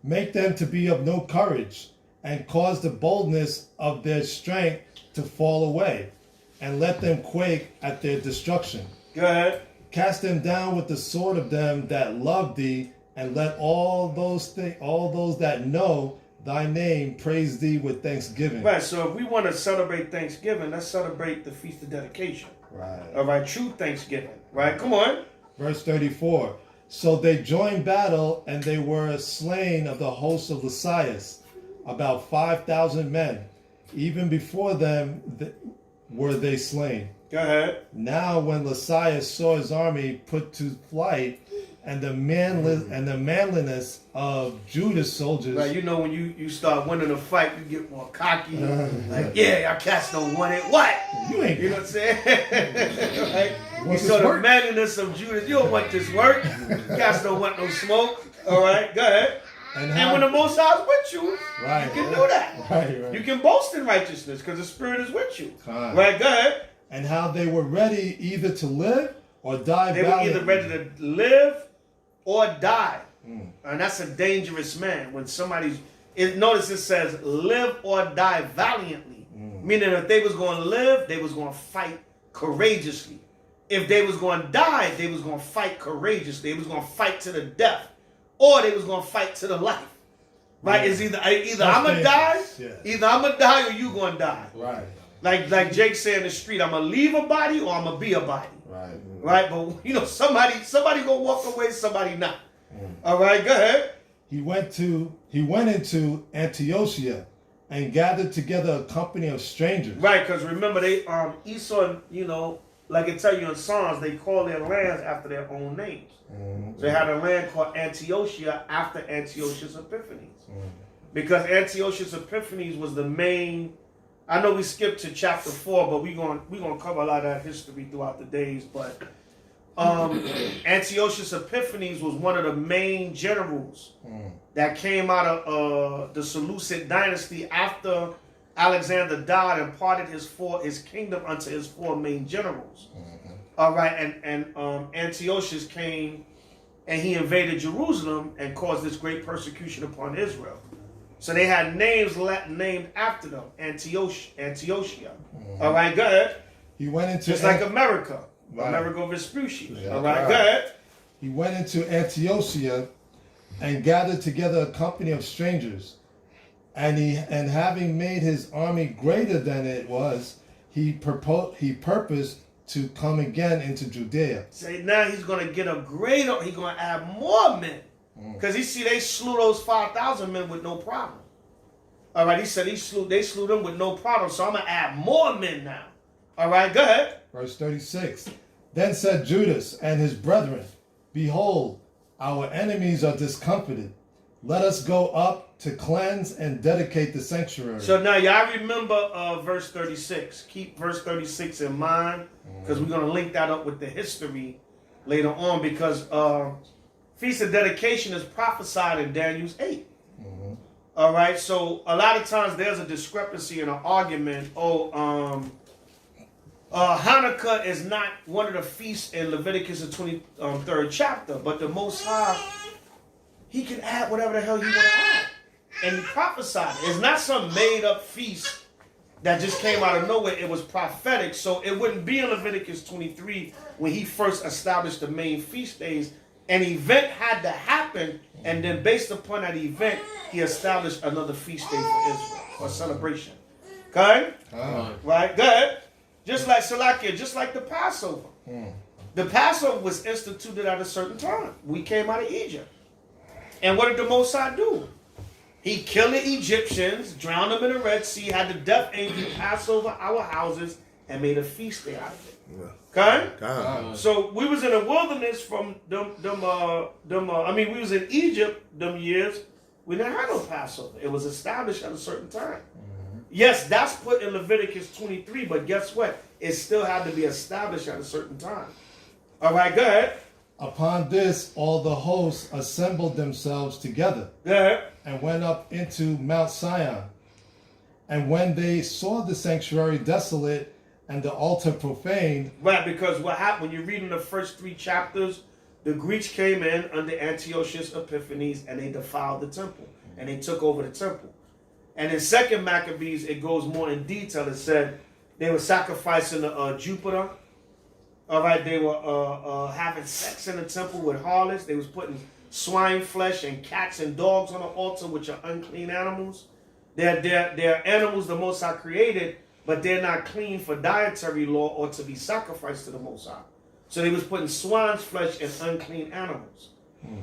Make them to be of no courage, and cause the boldness of their strength to fall away, and let them quake at their destruction. Go ahead. Cast them down with the sword of them that love thee, and let all those that know thy name praise thee with thanksgiving. Right, so if we want to celebrate Thanksgiving, let's celebrate the Feast of Dedication. Right. All right, true Thanksgiving. Right, come on. Verse 34. So they joined battle, and they were slain of the host of Lysias, about 5,000 men. Even before them were they slain. Go ahead. Now when Lysias saw his army put to flight, and the manliness of Judas soldiers. Right, you know when you start winning a fight, you get more cocky. Like, yeah, y'all cats don't want it. What? You know what I'm saying? Right? You saw the manliness of Judas. You don't want this work. Cats don't want no smoke. All right, go ahead. And when the Most High is with you, right, you can do that. Right. You can boast in righteousness because the Spirit is with you. Right, go ahead. And how they were ready either to live or die. They were either ready to live or die. And that's a dangerous man. When somebody's, notice it says live or die valiantly. Meaning if they was going to live, they was going to fight courageously. If they was going to die, they was going to fight courageously. They was going to fight to the death. Or they was going to fight to the life. Right? It's either I'm going to die, either I'm going to die or you going to die. Right. Like Jake said in the street, I'm going to leave a body or I'm going to be a body. Right. Right? But, you know, somebody going to walk away, somebody not. All right, go ahead. He went into Antiochia and gathered together a company of strangers. Right, because remember, they Esau, you know, like it tell you in Psalms, they call their lands after their own names. So they had a land called Antiochia after Antiochus Epiphanes. Because Antiochus Epiphanes was the main. I know we skipped to chapter 4, but we're gonna cover a lot of that history throughout the days. But Antiochus Epiphanes was one of the main generals that came out of the Seleucid dynasty after Alexander died and parted his kingdom unto his 4 main generals. All right, and Antiochus came and he invaded Jerusalem and caused this great persecution upon Israel. So they had names named after them, Antiochia. All right, go ahead. He went into just like America, right. Amerigo Vespucci. All right, go ahead. He went into Antiochia and gathered together a company of strangers, and having made his army greater than it was, he purposed to come again into Judea. Say now he's going to get a greater. He's going to add more men, because he see they slew those 5,000 men with no problem. All right, he said they slew them with no problem. So I'm going to add more men now. All right, go ahead. Verse 36. Then said Judas and his brethren, Behold, our enemies are discomfited. Let us go up to cleanse and dedicate the sanctuary. So now y'all remember verse 36. Keep verse 36 in mind, because we're going to link that up with the history later on, because Feast of Dedication is prophesied in Daniel's 8. All right, so a lot of times there's a discrepancy in an argument. Hanukkah is not one of the feasts in Leviticus, the 23rd chapter, but the Most High, he can add whatever the hell he want to add. And he prophesied. It's not some made-up feast that just came out of nowhere. It was prophetic, so it wouldn't be in Leviticus 23 when he first established the main feast days. An event had to happen, and then based upon that event, he established another feast day for Israel, or celebration. Okay? Right? Go ahead. Just like Salakia, just like the Passover. The Passover was instituted at a certain time. We came out of Egypt. And what did the Most High do? He killed the Egyptians, drowned them in the Red Sea, had the death angel pass over our houses, and made a feast day out of it. Okay? So we was in a wilderness from we was in Egypt them years. We didn't have no Passover. It was established at a certain time. Yes, that's put in Leviticus 23, but guess what? It still had to be established at a certain time. All right, go ahead. Upon this, all the hosts assembled themselves together and went up into Mount Sion. And when they saw the sanctuary desolate and the altar profaned... Right, because what happened, when you're reading the first 3 chapters, the Greeks came in under Antiochus Epiphanes and they defiled the temple. And they took over the temple. And in 2 Maccabees, it goes more in detail. It said they were sacrificing Jupiter. All right, they were having sex in the temple with harlots. They was putting swine flesh and cats and dogs on the altar, which are unclean animals. They're animals the Most High created, but they're not clean for dietary law or to be sacrificed to the Most High. So they was putting swine's flesh and unclean animals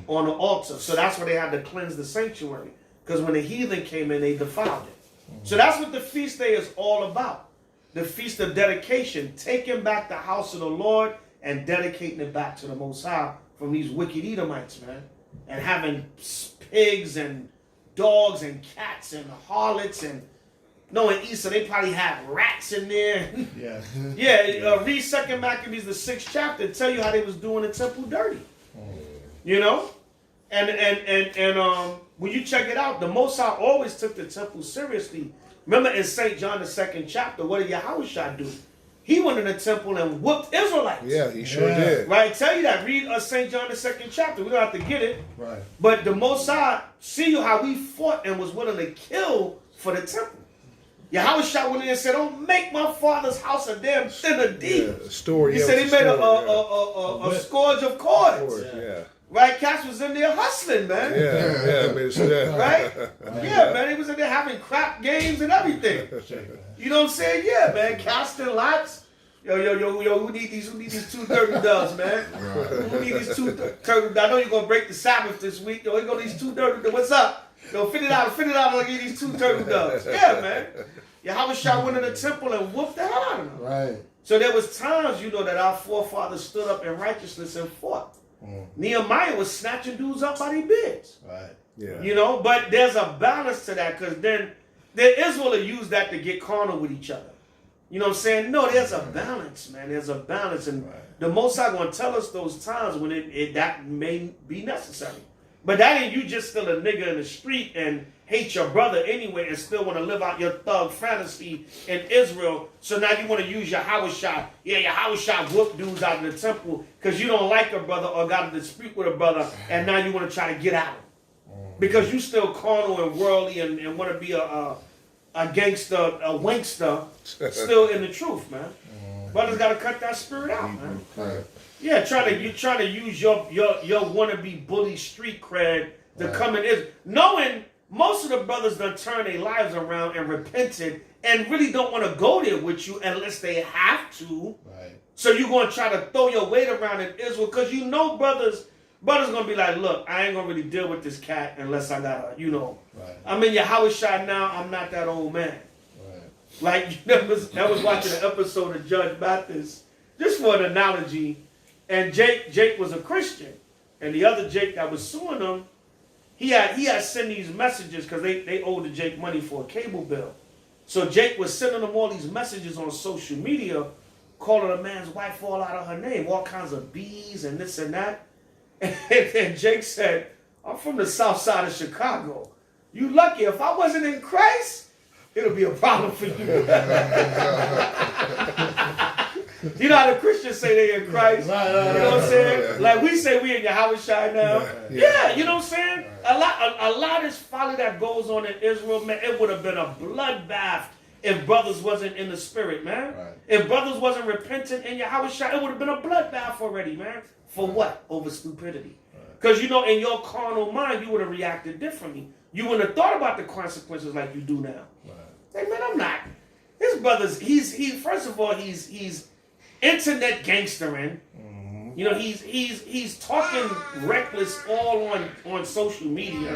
on the altar. So that's why they had to cleanse the sanctuary. Because when the heathen came in, they defiled it. So that's what the feast day is all about. The Feast of Dedication, taking back the house of the Lord and dedicating it back to the Most High from these wicked Edomites, man. And having pigs and dogs and cats and harlots and... No, in Easter, they probably had rats in there. Read 2 Maccabees, the 6th chapter, tell you how they was doing the temple dirty. You know? And when you check it out, the Most High always took the temple seriously. Remember in St. John, the 2nd chapter, what did Yahushua do? He went in the temple and whooped Israelites. Yeah, he sure did. Right, tell you that. Read St. John, the 2nd chapter. We don't have to get it. Right. But the Most High, see how we fought and was willing to kill for the temple. Yahushua went in and said, don't make my father's house a damn citadel. Story. He said he made a scourge of cords. Yeah. Right? Cass was in there hustling, man. Yeah. Right? Yeah, man. He was in there having crap games and everything. You know what I'm saying? Yeah, man. Casting lots. Yo, who need these 2 turtle doves, man? Who need these 2 turtle doves? I know you're gonna break the Sabbath this week. Yo, here go these 2 turtle doves. What's up? Yo, $50, I'll give you these 2 turtle doves. Yeah, man. Yahushua went in the temple and whooped the hell out of them. Right. So there was times, that our forefathers stood up in righteousness and fought. Nehemiah was snatching dudes up by their beards. Right. Yeah. But there's a balance to that, because then Israel will use that to get carnal with each other. You know what I'm saying? No, there's a balance, man. There's a balance, and the Most High going to tell us those times when that may be necessary. But that ain't you just still a nigga in the street and hate your brother anyway and still want to live out your thug fantasy in Israel. So now you want to use your Yahushua. Yeah, your Yahushua whoop dudes out in the temple because you don't like a brother or got a dispute with a brother, and now you want to try to get out of him. Because you still carnal and worldly and want to be a gangster, a wankster, still in the truth, man. Brothers got to cut that spirit out, man. Yeah, you trying to use your wannabe bully street cred to come in Israel, knowing most of the brothers done turned their lives around and repented and really don't want to go there with you unless they have to. Right. So you're going to try to throw your weight around in Israel because brothers going to be like, look, I ain't going to really deal with this cat unless I got to, I'm in Yahushua now, I'm not that old man. Right. Like, I was watching an episode of Judge Mathis, just for an analogy, and Jake was a Christian, and the other Jake that was suing him, he had sent these messages because they owed the Jake money for a cable bill. So Jake was sending them all these messages on social media, calling a man's wife all out of her name, all kinds of B's and this and that. And Jake said, I'm from the south side of Chicago. You lucky. If I wasn't in Christ, it'll be a problem for you. You know how the Christians say they in Christ? You know what I'm saying? Like we say we in Yahushua now. Yeah, you know what I'm saying? A lot of this folly that goes on in Israel, man, it would have been a bloodbath if brothers wasn't in the spirit, man. Right. If brothers wasn't repentant in Yahushua, it would have been a bloodbath already, man. For what? Over stupidity. Because, in your carnal mind, you would have reacted differently. You wouldn't have thought about the consequences like you do now. Like, man, I'm not. His brothers, first of all, he's internet gangstering. He's talking reckless all on social media.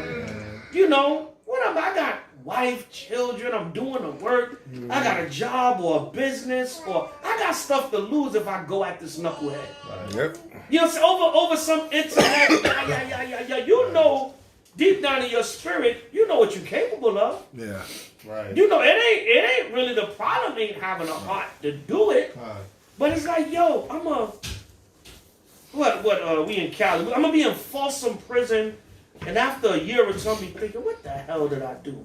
I got wife, children, I'm doing the work, I got a job or a business, or I got stuff to lose if I go at this knucklehead. Yep. Over some internet, deep down in your spirit, you know what you're capable of. Yeah. Right. It ain't really the problem ain't having a heart to do it. But it's like, yo, we in Cali. I'm gonna be in Folsom Prison, and after a year or two, I'll be thinking, what the hell did I do?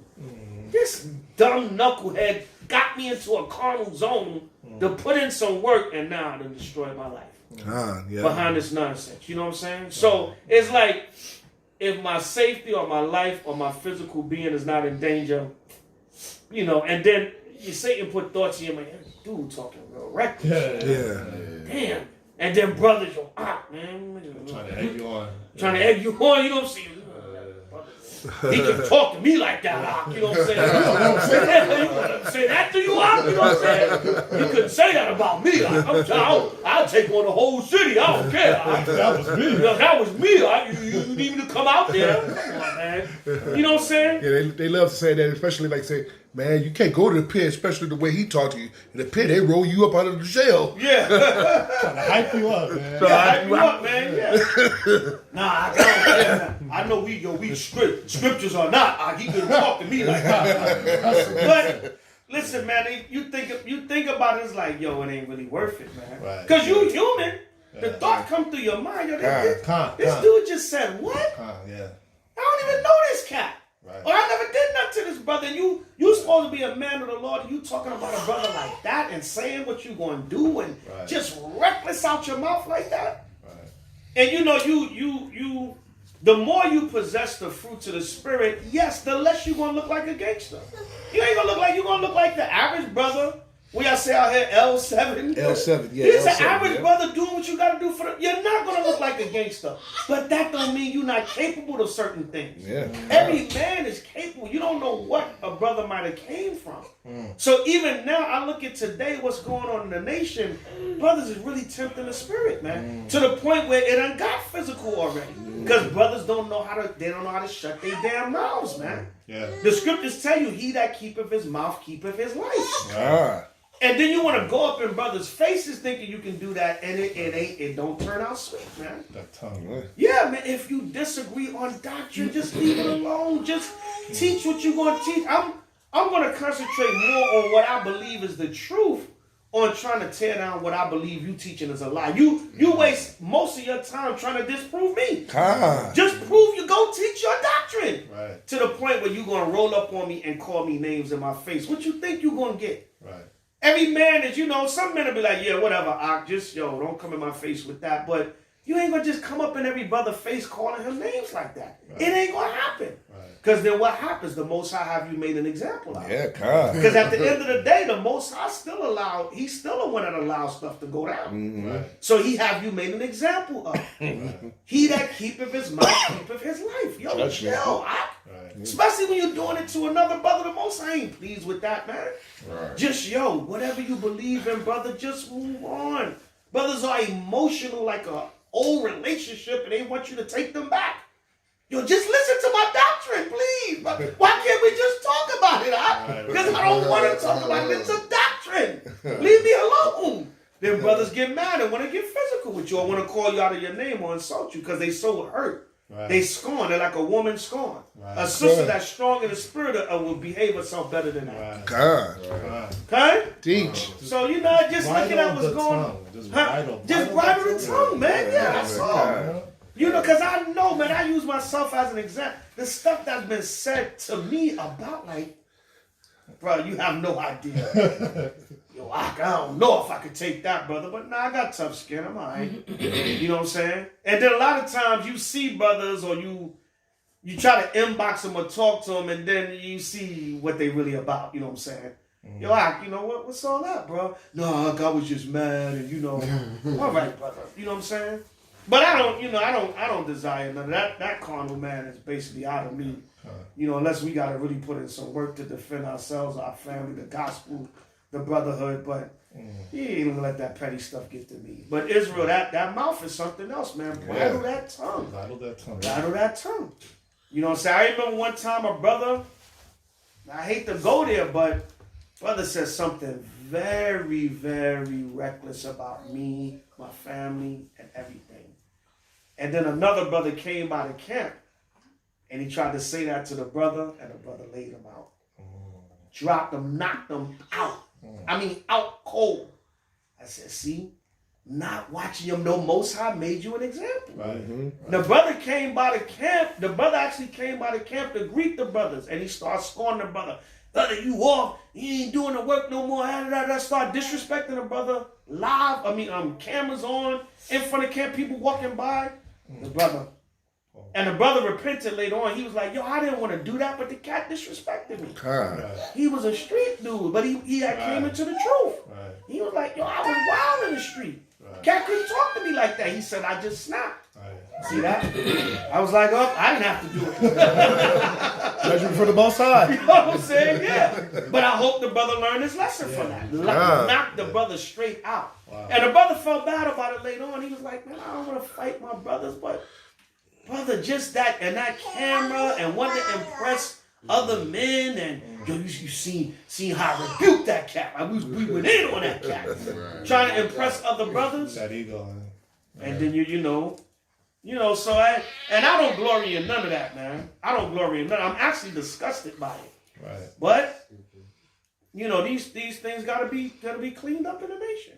This dumb knucklehead got me into a carnal zone to put in some work, and now I done destroyed my life behind this nonsense. You know what I'm saying? So it's like, if my safety or my life or my physical being is not in danger, and then Satan put thoughts in your mind, dude talking real reckless. Damn. And then brothers, man. Trying to egg you on. You know what I'm saying? He can talk to me like that, you know what I'm saying? You couldn't say that to you, you know what I'm saying? You couldn't say that about me. I'll take on the whole city. I don't care. That was me. That was me. You need me to come out there? Come on, man. You know what I'm saying? Yeah, they love to say that, especially like say, man, you can't go to the pit, especially the way he talked to you. In the pit, they roll you up out of the jail. Yeah. Trying to hype you up, man. Hype you up, man. Yeah. Nah, I know we scriptures are not. He couldn't talk to me like that. But listen, man, you think about it, it's like, yo, it ain't really worth it, man. Right. Because you human. The thought come through your mind. Yo, this dude just said what? Yeah. I don't even know this cat. Right. Or I never did nothing to this brother. And you supposed to be a man of the Lord. And you talking about a brother like that and saying what you gonna do and just reckless out your mouth like that. Right. And you the more you possess the fruits of the Spirit, yes, the less you're going to look like a gangster. You ain't going to look like, you're going to look like the average brother. We all say out here L7. L7, yeah. He's L7, an average yeah. brother doing what you got to do for the... You're not going to look like a gangster. But that don't mean you're not capable of certain things. Yeah. Every man is capable. You don't know what a brother might have came from. So even now, I look at today, what's going on in the nation, brothers is really tempting the spirit, man. To the point where it done got physical already. Because brothers don't know how to shut their damn mouths, man. Yeah. The scriptures tell you, he that keepeth his mouth keepeth his life. Ah. And then you want to go up in brothers' faces thinking you can do that, and it don't turn out sweet, man. That tongue. Yeah, man, if you disagree on doctrine, just leave it alone. Just teach what you're going to teach. I'm going to concentrate more on what I believe is the truth on trying to tear down what I believe you teaching is a lie. You waste most of your time trying to disprove me. Ah. Just prove you go teach your doctrine. Right. To the point where you're going to roll up on me and call me names in my face. What you think you're going to get? Right. Every man is, some men will be like, yeah, whatever, don't come in my face with that. But you ain't going to just come up in every brother's face calling him names like that. Right. It ain't going to happen. Because then what happens? The Most High have you made an example of. Yeah, God. Because at the end of the day, the Most High he's still the one that allows stuff to go down. Mm-hmm. Right. So he have you made an example of. He that keepeth his mouth keepeth his life. Yo, chill. Especially when you're doing it to another brother, the Most High ain't pleased with that, man. Right. Just, whatever you believe in, brother, just move on. Brothers are emotional like a old relationship, and they want you to take them back. Yo, just listen to my doctrine, please. Why can't we just talk about it? Because I don't want to talk about it. It's a doctrine. Leave me alone. Then brothers get mad and want to get physical with you or want to call you out of your name or insult you because they so hurt. Right. They scorn. They're like a woman scorn. Right. A sister that's strong in the spirit will behave herself better than that. Right. God. Right. Okay? Teach. So, just looking at what's going on. Just bridle the tongue, man. Yeah, that's all. Because I know, man, I use myself as an example. The stuff that's been said to me about, bro, you have no idea. I don't know if I could take that, brother. But I got tough skin. I'm all right. You know what I'm saying? And then a lot of times you see brothers or you try to inbox them or talk to them, and then you see what they really about. You know what I'm saying? What's all that, bro? No, God was just mad, and all right, brother. You know what I'm saying? But I don't desire none of that. That carnal man is basically out of me. Unless we got to really put in some work to defend ourselves, our family, the gospel, the brotherhood. But he ain't gonna let that petty stuff get to me. But Israel, that mouth is something else, man. Bridle that tongue. Bridle that tongue. Bridle that tongue. You know what I'm saying? I remember one time a brother, I hate to go there, but brother said something very, very reckless about me, my family, and everything. And then another brother came by the camp, and he tried to say that to the brother, and the brother laid him out. Dropped him, knocked him out. Out cold. I said, see, not watching him, no Most High made you an example. Right. The brother came by the camp. The brother actually came by the camp to greet the brothers, and he started scorning the brother. Brother, you off. You ain't doing the work no more. Start disrespecting the brother live. Cameras on in front of camp, people walking by. The brother. And the brother repented later on. He was like, I didn't want to do that, but the cat disrespected me. He was a street dude, but he had came into the truth. Right. He was like, I was wild in the street. Right. Cat couldn't talk to me like that. He said, I just snapped. Right. See that? I was like, I didn't have to do it. Judgment for the Most High. You know what I'm saying? Yeah. But I hope the brother learned his lesson from that. Knocked the brother straight out. Wow. And the brother felt bad about it later on. He was like, man, I don't want to fight my brothers, but brother, just that and that camera and wanting to impress other men and you seen how I rebuked that cat. We went in on that cat. Trying to impress other brothers. That ego. And then so I don't glory in none of that, man. I don't glory in none. I'm actually disgusted by it. Right. But these things gotta be cleaned up in the nation.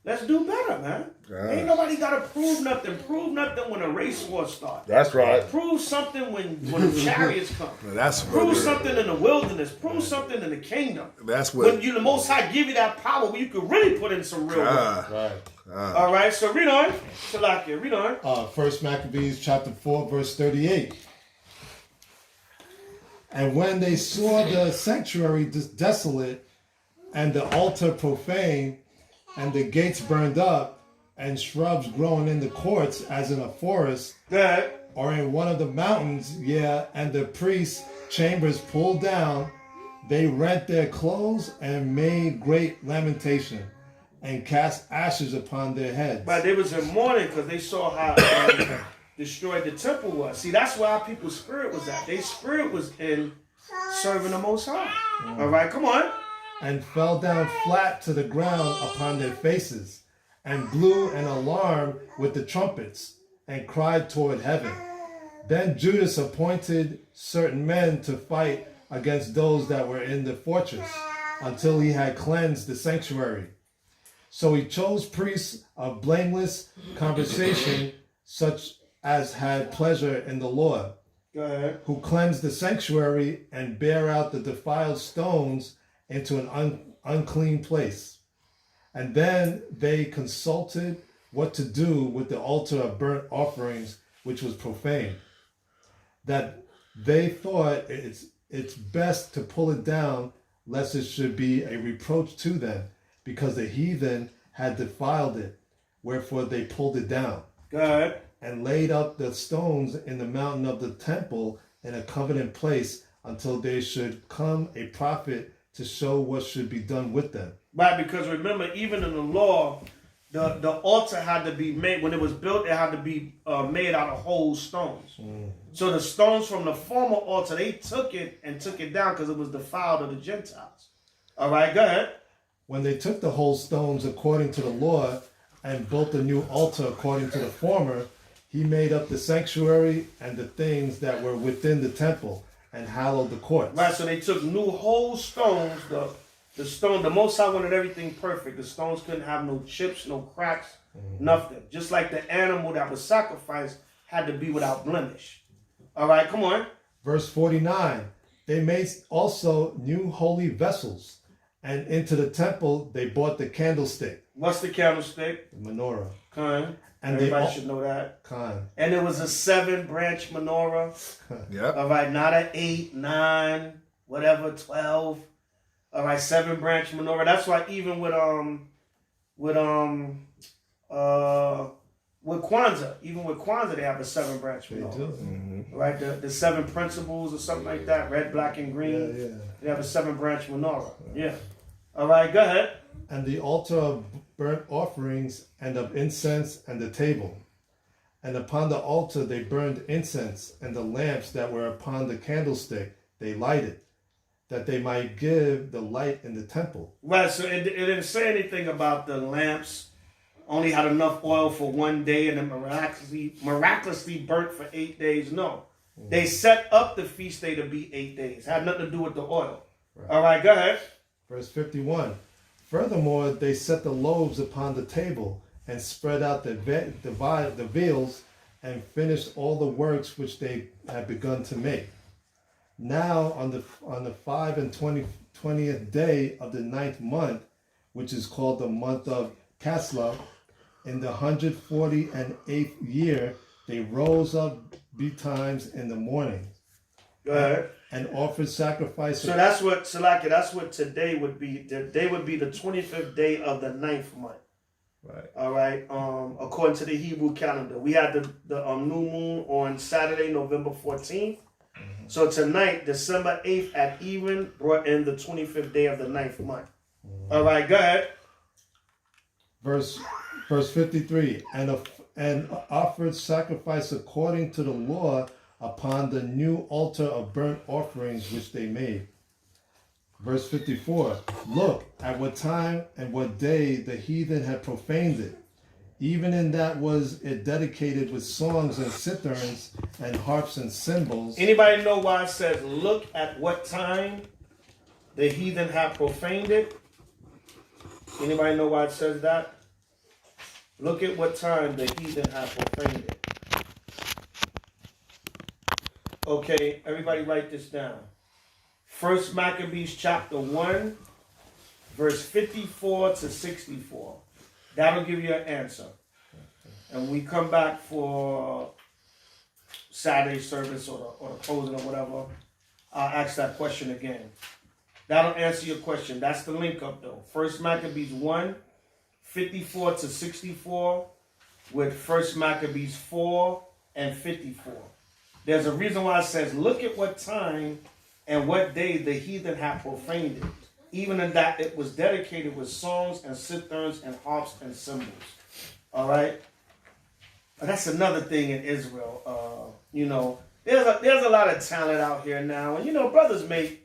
Let's do better, man. Ain't nobody gotta prove nothing. Prove nothing when a race war starts. That's right. Prove something when the chariots come. That's prove something in the wilderness. Prove something in the kingdom. That's what. When the Most High give you that power, where you could really put in some real work. Right. All right, so read on. Salakia, read on. First Maccabees chapter 4, verse 38. And when they saw the sanctuary desolate, and the altar profane, and the gates burned up, and shrubs growing in the courts as in a forest, Go ahead. or in one of the mountains, and the priests' chambers pulled down, they rent their clothes and made great lamentation, and cast ashes upon their heads. But they was in mourning because they saw how destroyed the temple was. See, that's where our people's spirit was at. Their spirit was in serving the Most High. All right, come on. And fell down flat to the ground upon their faces, and blew an alarm with the trumpets, and cried toward heaven. Then Judas appointed certain men to fight against those that were in the fortress, until he had cleansed the sanctuary. So he chose priests of blameless conversation, such as had pleasure in the Lord, Go ahead. who cleansed the sanctuary and bear out the defiled stones into an unclean place. And then they consulted what to do with the altar of burnt offerings, which was profane. That they thought it's best to pull it down, lest it should be a reproach to them, because the heathen had defiled it. Wherefore they pulled it down. Go ahead. And laid up the stones in the mountain of the temple in a covenant place, until there should come a prophet to show what should be done with them. Right, because remember, even in the law, the altar had to be made, when it was built, it had to be made out of whole stones. So the stones from the former altar, they took it and took it down because it was defiled of the Gentiles. All right, go ahead. When they took the whole stones according to the law and built a new altar according to the former, he made up the sanctuary and the things that were within the temple, and hallowed the courts. Right, so they took new whole stones. The stone, the Most High wanted everything perfect. The stones couldn't have no chips, no cracks, nothing. Just like the animal that was sacrificed had to be without blemish. All right, come on. Verse 49, they made also new holy vessels, and into the temple they brought the candlestick. What's the candlestick? The menorah. Khan. And everybody should know that. Khan. And it was a 7-branch menorah. Yep. All right, not an 8, 9, whatever, 12. All right, 7-branch menorah. That's why even with Kwanzaa, they have a 7-branch menorah. They do. Right, the 7 principles or something like that, red, black, and green. Yeah. They have a 7-branch menorah. Yeah. All right, go ahead. And the altar of burnt offerings and of incense and the table. And upon the altar they burned incense, and the lamps that were upon the candlestick they lighted, that they might give the light in the temple. Right, so it didn't say anything about the lamps only had enough oil for 1 day and then miraculously burnt for 8 days. No. They set up the feast day to be 8 days. Had nothing to do with the oil. Right. All right, go ahead. Verse 51. Furthermore, they set the loaves upon the table and spread out the veils and finished all the works which they had begun to make. Now on the 20th day of the 9th month, which is called the month of Casla, in the 148th year, they rose up betimes in the morning. Go ahead. And offered sacrifice. So that's what, Salaki, that's what today would be. Today would be the 25th day of the 9th month. Right. All right. According to the Hebrew calendar, we had the new moon on Saturday, November 14th. So tonight, December 8th at even, brought in the 25th day of the 9th month. All right, go ahead. Verse 53, and offered sacrifice according to the law upon the new altar of burnt offerings which they made. Verse 54, look at what time and what day the heathen had profaned it. Even in that was it dedicated with songs and citherns and harps and cymbals. Anybody know why it says, look at what time the heathen had profaned it? Anybody know why it says that? Look at what time the heathen had profaned it. Okay, everybody write this down. First Maccabees chapter 1, verse 54 to 64. That'll give you an answer. And when we come back for Saturday service or the closing or whatever, I'll ask that question again. That'll answer your question. That's the link up though. First Maccabees 1:54 to 64 with First Maccabees 4:54. There's a reason why it says, look at what time and what day the heathen have profaned it, even in that it was dedicated with songs and citherns and harps and cymbals. All right? But that's another thing in Israel. There's a lot of talent out here now. And, brothers make,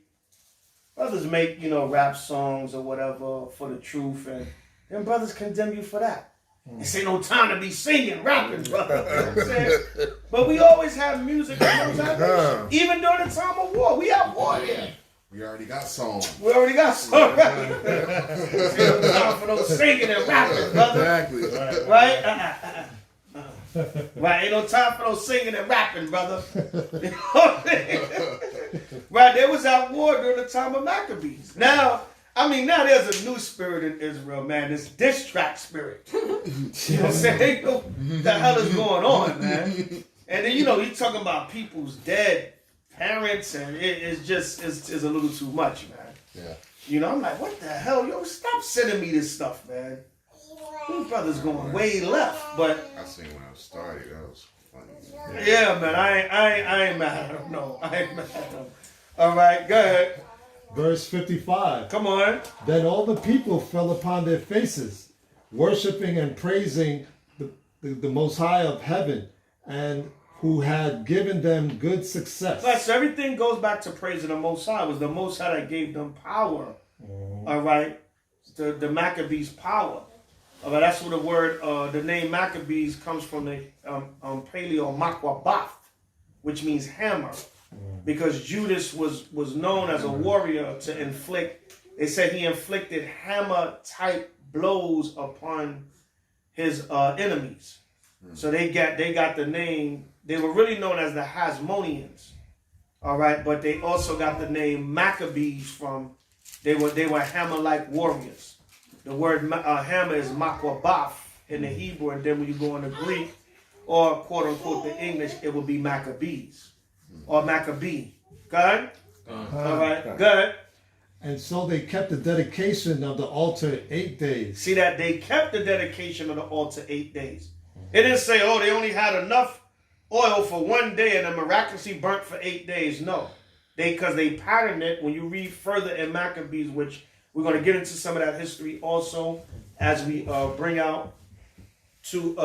rap songs or whatever for the truth. And then brothers condemn you for that. This ain't no time to be singing, rapping, brother. You know what I'm saying? But we always have music. Even during the time of war. We have war here. We already got songs. We already got songs. Ain't no time for no singing and rapping, brother. Exactly. Right? Right, ain't no time for no singing and rapping, brother. You know what I'm saying? Right, there was that war during the time of Maccabees. Now there's a new spirit in Israel, man. This diss track spirit. You know what I'm saying? They know what the hell is going on, man. And then, he's talking about people's dead parents, and it's a little too much, man. Yeah. I'm like, what the hell? Yo, stop sending me this stuff, man. These brothers going way left, but I seen when I started, that was funny. Yeah, man, I ain't mad at him. No, I ain't mad at him. All right, go ahead. Verse 55. Come on. Then all the people fell upon their faces, worshiping and praising the Most High of heaven, and who had given them good success. Right, so everything goes back to praising the Most High. It was the Most High that gave them power. All right, the Maccabees' power. All right, that's where the word, the name Maccabees comes from the Paleo Makwabath, which means hammer. Because Judas was known as a warrior to inflict, they said he inflicted hammer-type blows upon his enemies. So they got the name, they were really known as the Hasmoneans. All right, but they also got the name Maccabees from, they were hammer-like warriors. The word hammer is makwabath in the Hebrew, and then when you go in the Greek, or quote-unquote the English, it will be Maccabees. Or Maccabee. Good? All right, good. And so they kept the dedication of the altar 8 days. See that? They kept the dedication of the altar 8 days. It didn't say, they only had enough oil for 1 day and then miraculously burnt for 8 days. No. Because they patterned it. When you read further in Maccabees, which we're going to get into some of that history also as we bring out to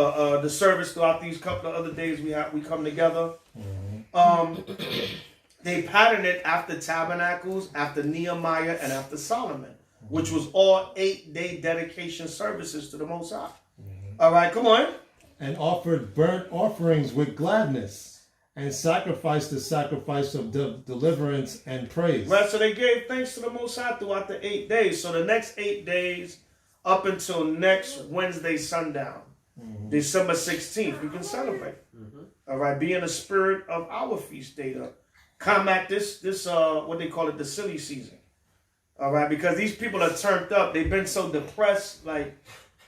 the service throughout these couple of other days we come together. They patterned it after Tabernacles, after Nehemiah, and after Solomon, which was all 8-day dedication services to the Most High. All right, come on. And offered burnt offerings with gladness, and sacrificed the sacrifice of deliverance and praise. Right, so they gave thanks to the Most High throughout the 8 days. So the next 8 days, up until next Wednesday sundown, December 16th, we can celebrate. All right, be in the spirit of our feast day to combat this what they call it, the silly season. All right, because these people are turned up. They've been so depressed. Like,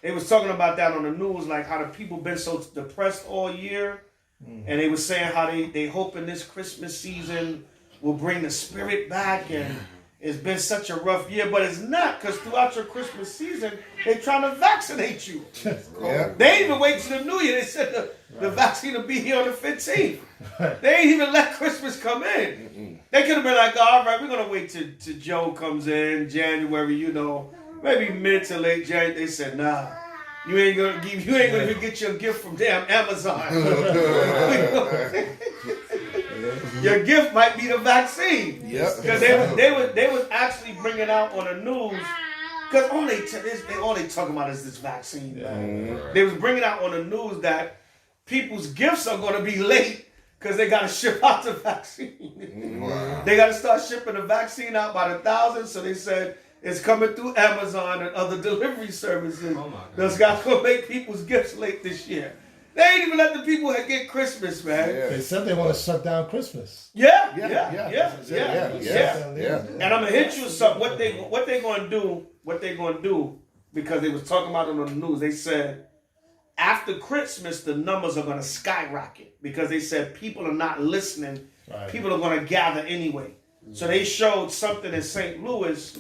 they was talking about that on the news, like how the people been so depressed all year. And they were saying how they hoping this Christmas season will bring the spirit back. And it's been such a rough year, but it's not, because throughout your Christmas season, they're trying to vaccinate you. They ain't even wait till the New Year. They said the vaccine will be here on the 15th. They ain't even let Christmas come in. They could have been like, all right, we're going to wait till Joe comes in, January, maybe mid to late January. They said, nah, you ain't going to get your gift from damn Amazon. Your gift might be the vaccine. Because they was actually bringing out on the news, because all they talking about is this vaccine. They was bringing out on the news that people's gifts are going to be late because they got to ship out the vaccine. Wow. They got to start shipping the vaccine out by the thousands. So they said it's coming through Amazon and other delivery services. That's got to make people's gifts late this year. They ain't even let the people get Christmas, man. They said they want to shut down Christmas. Yeah. Yeah. And I'm gonna hit you with something. What they gonna do because they was talking about it on the news. They said after Christmas, the numbers are going to skyrocket because they said people are not listening. Right. People are going to gather anyway. So they showed something in St. Louis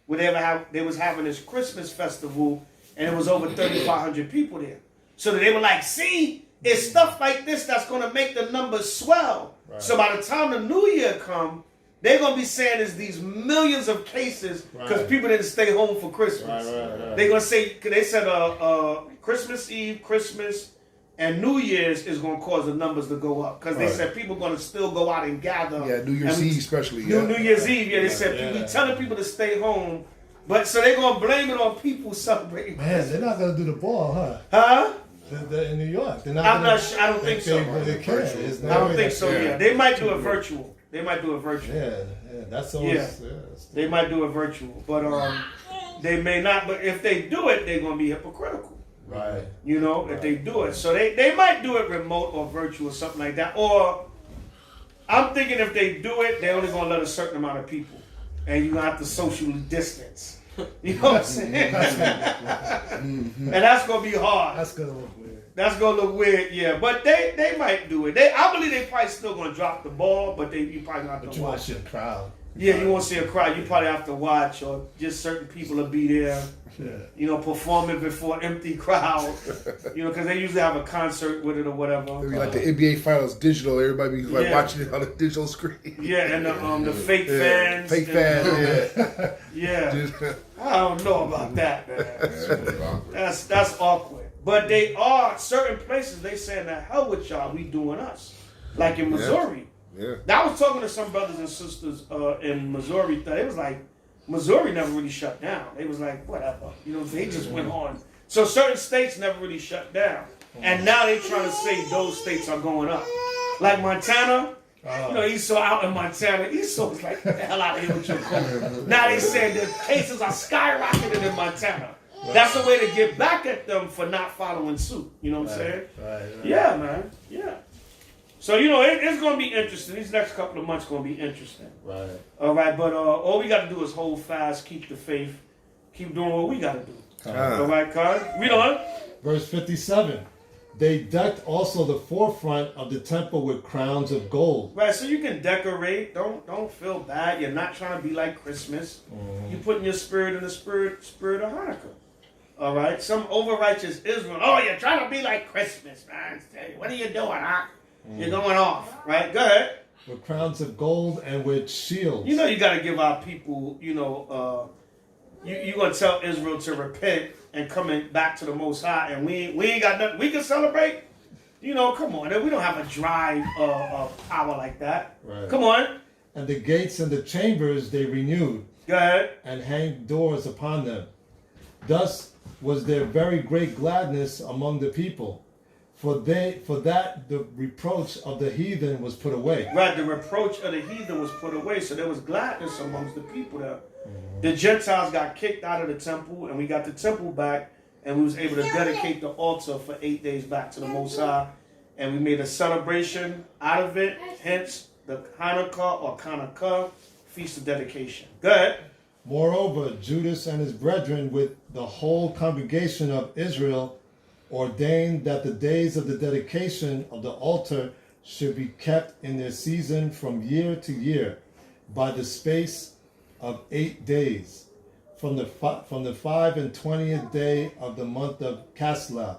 where they was having this Christmas festival, and it was over 3,500 people there. So they were like, see, it's stuff like this that's going to make the numbers swell. Right. So by the time the New Year come, they're going to be saying there's these millions of cases because people didn't stay home for Christmas. Right. They're going to say, they said Christmas Eve, Christmas, and New Year's is going to cause the numbers to go up because they said people are going to still go out and gather. Yeah, New Year's Eve especially. New Year's Eve, they said we telling people to stay home, but so they're going to blame it on people celebrating. Man, they're not going to do the ball, huh? Huh? They're in New York. They're not. I'm not sure. I don't think so. I don't think so. Yeah, they might do it virtual. They might do it virtual. Yeah, that's always. Yeah, they might do it virtual, but they may not. But if they do it, they're going to be hypocritical. Right. You know, if they do it. So they might do it remote or virtual or something like that. Or I'm thinking if they do it, they're only going to let a certain amount of people. And you're going to have to socially distance. You know what I'm saying? And that's going to be hard. That's going to look weird. That's going to look weird, yeah. But they might do it. I believe they probably still going to drop the ball, but you probably going to have to watch. You won't see a crowd. Yeah, you won't see a crowd. You probably have to watch, or just certain people will be there. Yeah. You know, performing before empty crowd. You know, because they usually have a concert with it or whatever. Maybe like the NBA Finals digital. Everybody be like watching it on the digital screen. Yeah, and the fake fans. Fake fans. Yeah. I don't know about that, man. That's awkward. But they are certain places. They saying, "The hell with y'all, we doing us." Like in Missouri. Yeah. I was talking to some brothers and sisters in Missouri. It was like Missouri never really shut down. They was like, whatever. You know, they just went on. So certain states never really shut down. And now they trying to say those states are going up. Like Montana, you know, Esau out in Montana. Esau was like, get the hell out of here with your coat. Now they saying the cases are skyrocketing in Montana. That's a way to get back at them for not following suit. You know what I'm saying? Right. Yeah, man. Yeah. So, you know, it's going to be interesting. These next couple of months going to be interesting. Right. All right, but all we got to do is hold fast, keep the faith, keep doing what we got to do. All right, Cuz? Read on. Verse 57. They decked also the forefront of the temple with crowns of gold. Right, so you can decorate. Don't feel bad. You're not trying to be like Christmas. You're putting your spirit in the spirit of Hanukkah. All right? Some over-righteous Israel. Oh, you're trying to be like Christmas, man. What are you doing, huh? You're going off, right? Go ahead. With crowns of gold and with shields. You know you got to give our people, you know, you're going to tell Israel to repent and coming back to the Most High, and we ain't got nothing. We can celebrate. You know, come on. We don't have a drive power like that. Right. Come on. And the gates and the chambers they renewed. Go ahead. And hanged doors upon them. Thus was there very great gladness among the people. For that the reproach of the heathen was put away. Right, the reproach of the heathen was put away. So there was gladness amongst the people there. The Gentiles got kicked out of the temple, and we got the temple back, and we was able to dedicate the altar for 8 days back to the Most High. And we made a celebration out of it, hence the Hanukkah or Hanukkah, Feast of Dedication. Go ahead. Moreover, Judas and his brethren with the whole congregation of Israel ordained that the days of the dedication of the altar should be kept in their season from year to year by the space of 8 days, from the 25th day of the month of Casla,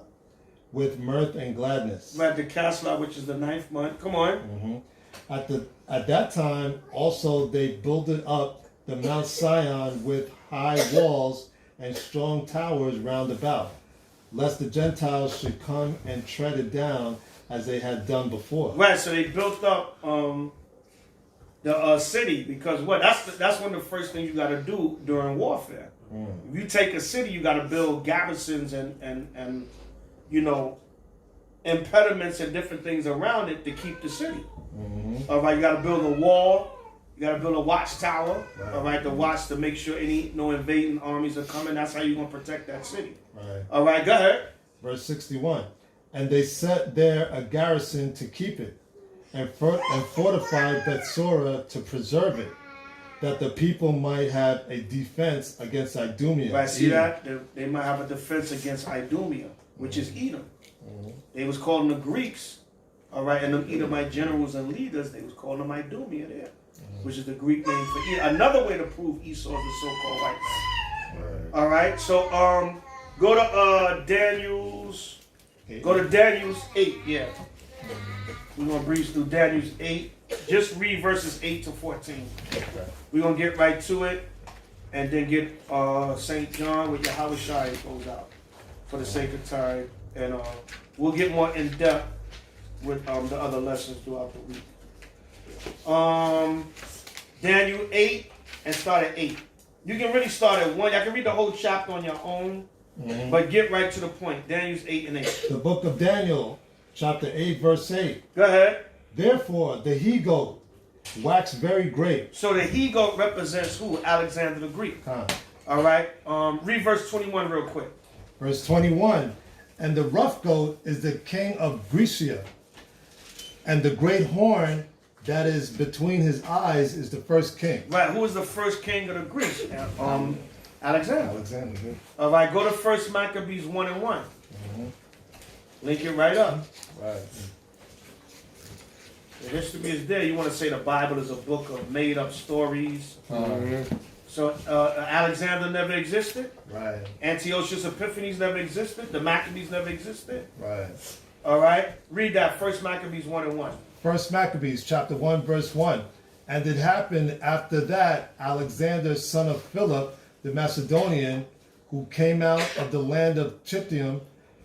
with mirth and gladness. Right, the Casla, which is the 9th month. Come on. At that time also they builded up the Mount Sion with high walls and strong towers round about, lest the Gentiles should come and tread it down as they had done before. Right, so they built up the city because what? That's one of the first things you got to do during warfare. If you take a city, you got to build garrisons and you know, impediments and different things around it to keep the city. All right, you got to build a wall. You got to build a watchtower. All right, to watch to make sure no invading armies are coming. That's how you're going to protect that city. Right. All right, go ahead. Verse 61. And they set there a garrison to keep it, and fortified Bethsora to preserve it. that the people might have a defense against Idumea. Right, see Edom. that? They might have a defense against Idumea, which is Edom. They was calling the Greeks, all right, and the Edomite generals and leaders, they was calling them Idumea there, which is the Greek name for Edom. Another way to prove Esau is the so-called white man. Right. All right, so go to Daniel's 8, yeah. We're going to breeze through Daniel's 8. Just read verses 8 to 14. We're going to get right to it and then get St. John with H.O.I goes out for the sake of time. And we'll get more in depth with the other lessons throughout the week. Daniel 8 and start at 8. You can really start at 1. I can read the whole chapter on your own, but get right to the point. Daniel's 8 and 8. The book of Daniel, chapter 8, verse 8. Go ahead. Therefore, the he-goat waxed very great. So the he-goat represents who? Alexander the Greek. Huh. All right. Read verse 21 real quick. Verse 21. And the rough goat is the king of Grecia, and the great horn that is between his eyes is the first king. Right. Who is the first king of the Greeks? Alexander. Alexander. All right. Go to 1 Maccabees 1 and 1. Link it right up. Right. The history is there. You want to say the Bible is a book of made-up stories. So Alexander never existed. Right. Antiochus Epiphanes never existed. The Maccabees never existed. Right. All right. Read that. 1 Maccabees 1 and 1. First Maccabees, chapter 1, verse 1. And it happened after that, Alexander, son of Philip, the Macedonian, who came out of the land of Chittim,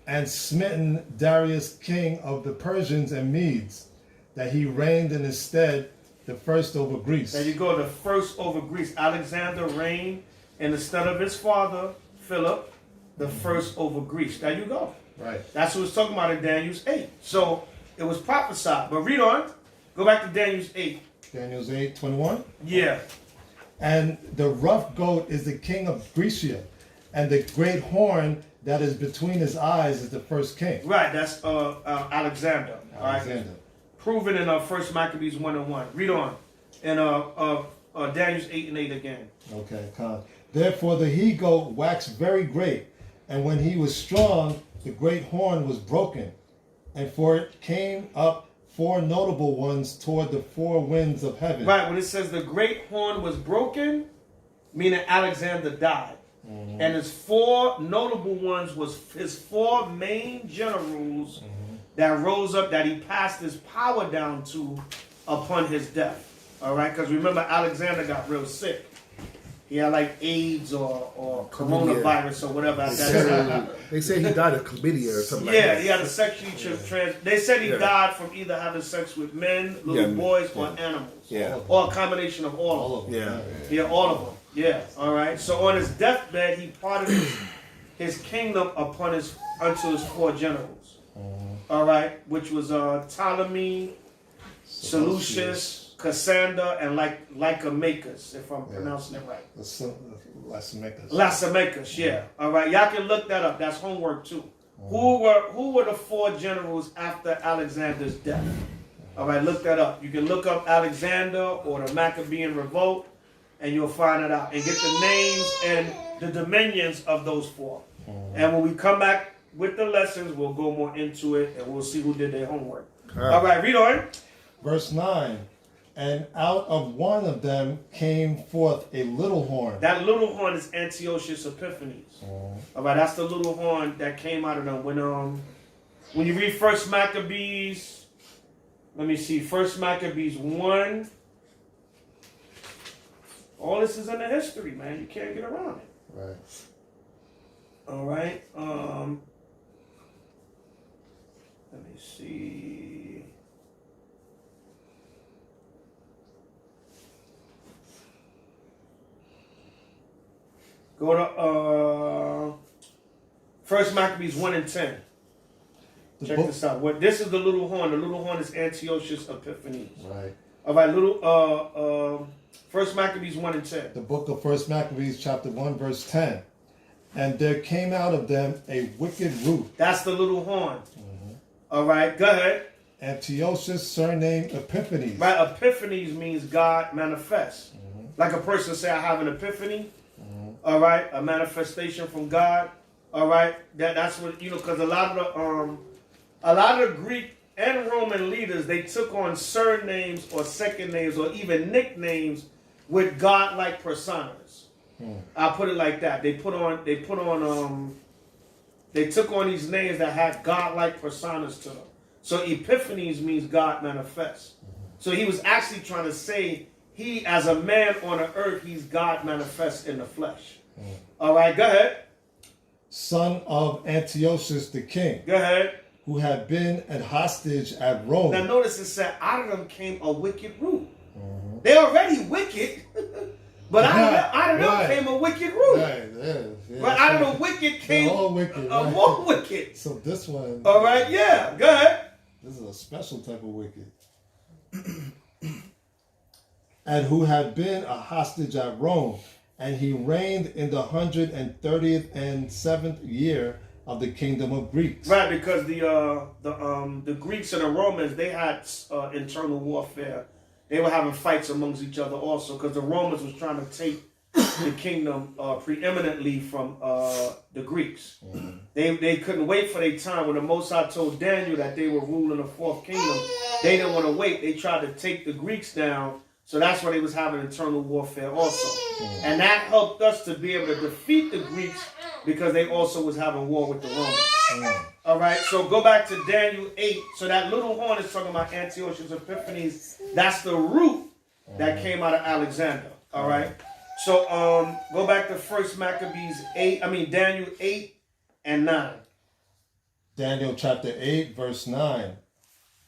and smitten Darius, king of the Persians and Medes, that he reigned in his stead, the first over Greece. There you go, the first over Greece. Alexander reigned in the stead of his father, Philip, the first over Greece. There you go. Right. That's what it's talking about in Daniel's 8. So it was prophesied. But read on. Go back to Daniel's 8. Daniel's 8, 21. Yeah. And the rough goat is the king of Grecia, and the great horn that is between his eyes is the first king. Right, that's Alexander. All right. Alexander. Proven in 1 Maccabees 1 and 1. Read on. And Daniel's 8 and 8 again. Okay, come. Therefore the he-goat waxed very great, and when he was strong, the great horn was broken, and for it came up 4 notable ones toward the 4 winds of heaven. Right, when it says the great horn was broken, meaning Alexander died. And his 4 notable ones was his 4 main generals that rose up, that he passed his power down to upon his death. All right, because remember, Alexander got real sick. He had like AIDS or coronavirus or whatever at that time. They say he died of chlamydia or something like Yeah, that. he had a sexually They said he died from either having sex with men, little boys, or animals. Yeah. Or a combination of all of them. Yeah. Yeah, all of them. Yeah, all right. So on his deathbed, he parted his kingdom unto his 4 generals. All right, which was Ptolemy, Seleucus, Cassander, and Lycomachus, if I'm pronouncing it right. Lysimachus, yeah. All right, y'all can look that up. That's homework too. Who were the 4 generals after Alexander's death? All right, look that up. You can look up Alexander or the Maccabean revolt, and you'll find it out. And get the names and the dominions of those 4. And when we come back with the lessons, we'll go more into it, and we'll see who did their homework. All right, read on. Verse 9. And out of one of them came forth a little horn. That little horn is Antiochus Epiphanes. All right, that's the little horn that came out of them. When you read 1 Maccabees, let me see, 1 Maccabees 1. All this is in the history, man. You can't get around it. Right. All right. Let me see. Go to 1 Maccabees 1 and 10. Check this out. This is the little horn. The little horn is Antiochus Epiphanes. Right. All right, 1 Maccabees 1 and 10. The book of 1 Maccabees, chapter 1, verse 10. And there came out of them a wicked root. That's the little horn. All right, go ahead. Antiochus, surnamed Epiphanes. Right, Epiphanes means God manifests. Like a person say, I have an epiphany. All right, a manifestation from God. All right, that's what because a lot of the Greek and Roman leaders, they took on surnames or second names or even nicknames with God-like personas. I'll put it like that. They took on these names that had God-like personas to them. So epiphanies means God manifests. So he was actually trying to say he, as a man on the earth, he's God manifest in the flesh. All right, go ahead. Son of Antiochus the king. Go ahead. Who had been a hostage at Rome. Now notice it said, out of them came a wicked root. They're already wicked, but out of them came a wicked root. But out of the wicked came a more wicked. So this one. All right, yeah, go ahead. This is a special type of wicked. And who had been a hostage at Rome, and he reigned in the 130th and 7th year of the kingdom of Greeks. Right, because the Greeks and the Romans, they had internal warfare. They were having fights amongst each other also, because the Romans was trying to take the kingdom preeminently from the Greeks. They couldn't wait for their time. When the Most High told Daniel that they were ruling the fourth kingdom, they didn't want to wait. They tried to take the Greeks down. So that's why they was having internal warfare also. And that helped us to be able to defeat the Greeks because they also was having war with the Romans. All right, so go back to Daniel 8. So that little horn is talking about Antiochus Epiphanes. That's the root that came out of Alexander. All right. So go back to Daniel 8 and 9. Daniel chapter 8, verse 9.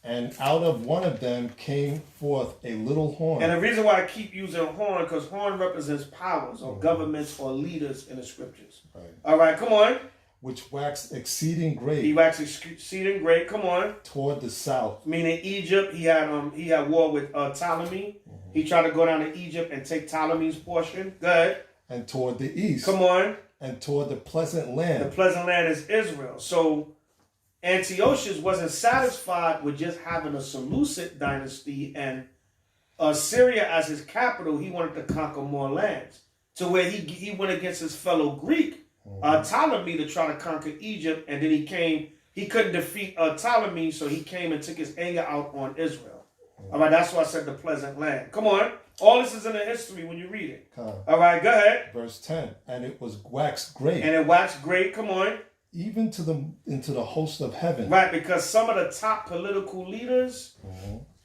And out of one of them came forth a little horn. And the reason why I keep using horn, because horn represents powers or governments or leaders in the scriptures. Right. All right, come on. Which waxed exceeding great. He waxed exceeding great. Come on. Toward the south. Meaning Egypt, he had war with Ptolemy. He tried to go down to Egypt and take Ptolemy's portion. Good. And toward the east. Come on. And toward the pleasant land. The pleasant land is Israel. So Antiochus wasn't satisfied with just having a Seleucid dynasty and Syria as his capital. He wanted to conquer more lands, to where he went against his fellow Greek, Ptolemy, to try to conquer Egypt. And then he couldn't defeat Ptolemy, so he came and took his anger out on Israel. All right, that's why I said the pleasant land. Come on. All this is in the history when you read it. All right, go ahead. Verse 10. And it was waxed great. And it waxed great. Come on. Even into the host of heaven. Right, because some of the top political leaders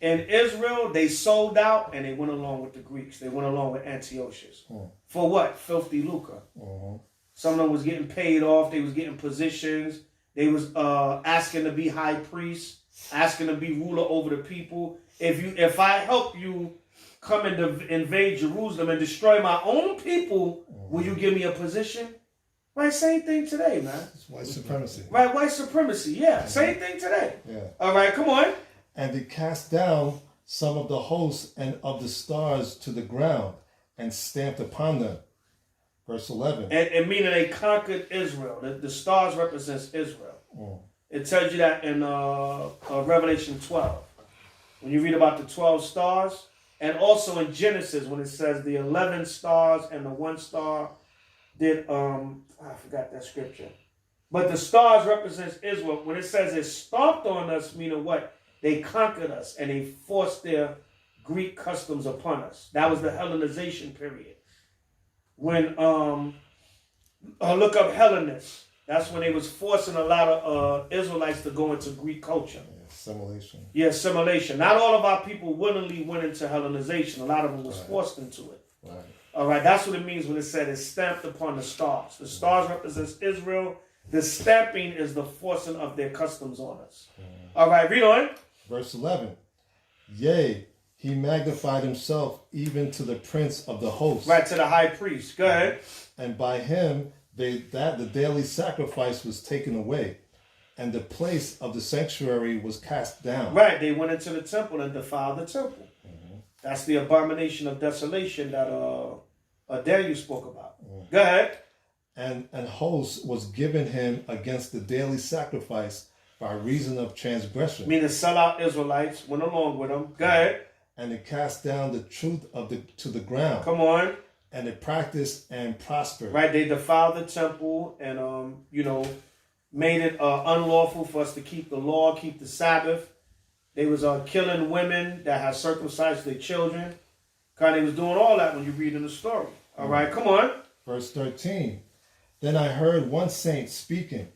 in Israel, they sold out and they went along with the Greeks. They went along with Antiochus. For what? Filthy lucre. Some of them was getting paid off. They was getting positions. They was asking to be high priest, asking to be ruler over the people. If I help you come and invade Jerusalem and destroy my own people, will you give me a position? Right, same thing today, man. It's white supremacy. Right, white supremacy, yeah. Same thing today. Yeah. All right, come on. And they cast down some of the hosts and of the stars to the ground and stamped upon them. Verse 11. And meaning they conquered Israel. The stars represents Israel. It tells you that in Revelation 12. When you read about the 12 stars. And also in Genesis when it says the 11 stars and the 1 star did, I forgot that scripture. But the stars represents Israel. When it says it stomped on us, meaning what? They conquered us and they forced their Greek customs upon us. That was the Hellenization period. When, look up Hellenists. That's when they was forcing a lot of Israelites to go into Greek culture. Assimilation. Yeah, assimilation. Not all of our people willingly went into Hellenization. A lot of them was forced into it. Right. All right, that's what it means when it said it's stamped upon the stars. The stars represents Israel. The stamping is the forcing of their customs on us. All right, read on. Verse 11. Yea, he magnified himself even to the prince of the host. Right, to the high priest. Go ahead. And by him, the daily sacrifice was taken away, and the place of the sanctuary was cast down. Right, they went into the temple and defiled the temple. That's the abomination of desolation that Daniel spoke about. Go ahead. And host was given him against the daily sacrifice by reason of transgression. Meaning sell out Israelites went along with them. Go ahead. and it cast down the truth to the ground. Come on. And it practiced and prospered. Right, they defiled the temple and, made it unlawful for us to keep the law, keep the Sabbath. They was killing women that had circumcised their children. They was doing all that when you read in the story. All right, come on. Verse 13. Then I heard one saint speaking,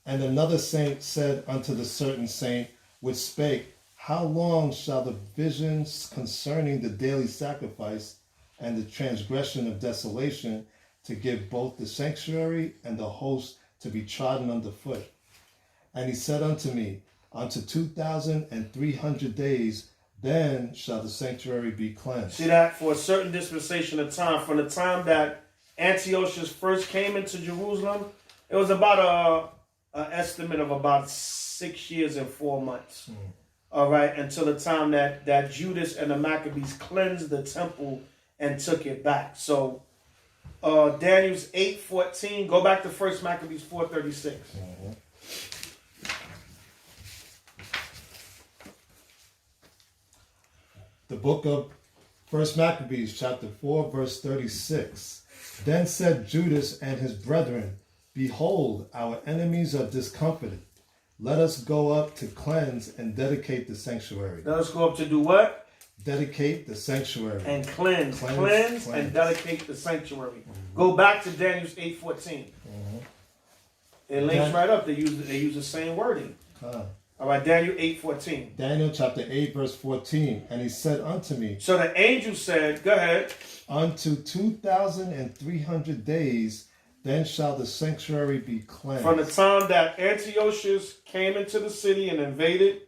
and another saint said unto the certain saint which spake, How long shall the visions concerning the daily sacrifice and the transgression of desolation to give both the sanctuary and the host to be trodden underfoot? And he said unto me, Unto 2,300 days, then shall the sanctuary be cleansed. See that? For a certain dispensation of time, from the time that Antiochus first came into Jerusalem, it was about an estimate of about 6 years and 4 months. All right, until the time that Judas and the Maccabees cleansed the temple and took it back. So Daniel's 8:14. Go back to 1 Maccabees 4:36. The book of 1 Maccabees, chapter 4, verse 36. Then said Judas and his brethren, Behold, our enemies are discomfited. Let us go up to cleanse and dedicate the sanctuary. Let us go up to do what? Dedicate the sanctuary. And cleanse and dedicate the sanctuary. Go back to Daniel's 8:14. It links right up. They use the same wording. All right, Daniel 8:14. Daniel chapter 8, verse 14. And he said unto me, So the angel said, go ahead. Unto 2,300 days, then shall the sanctuary be cleansed. From the time that Antiochus came into the city and invaded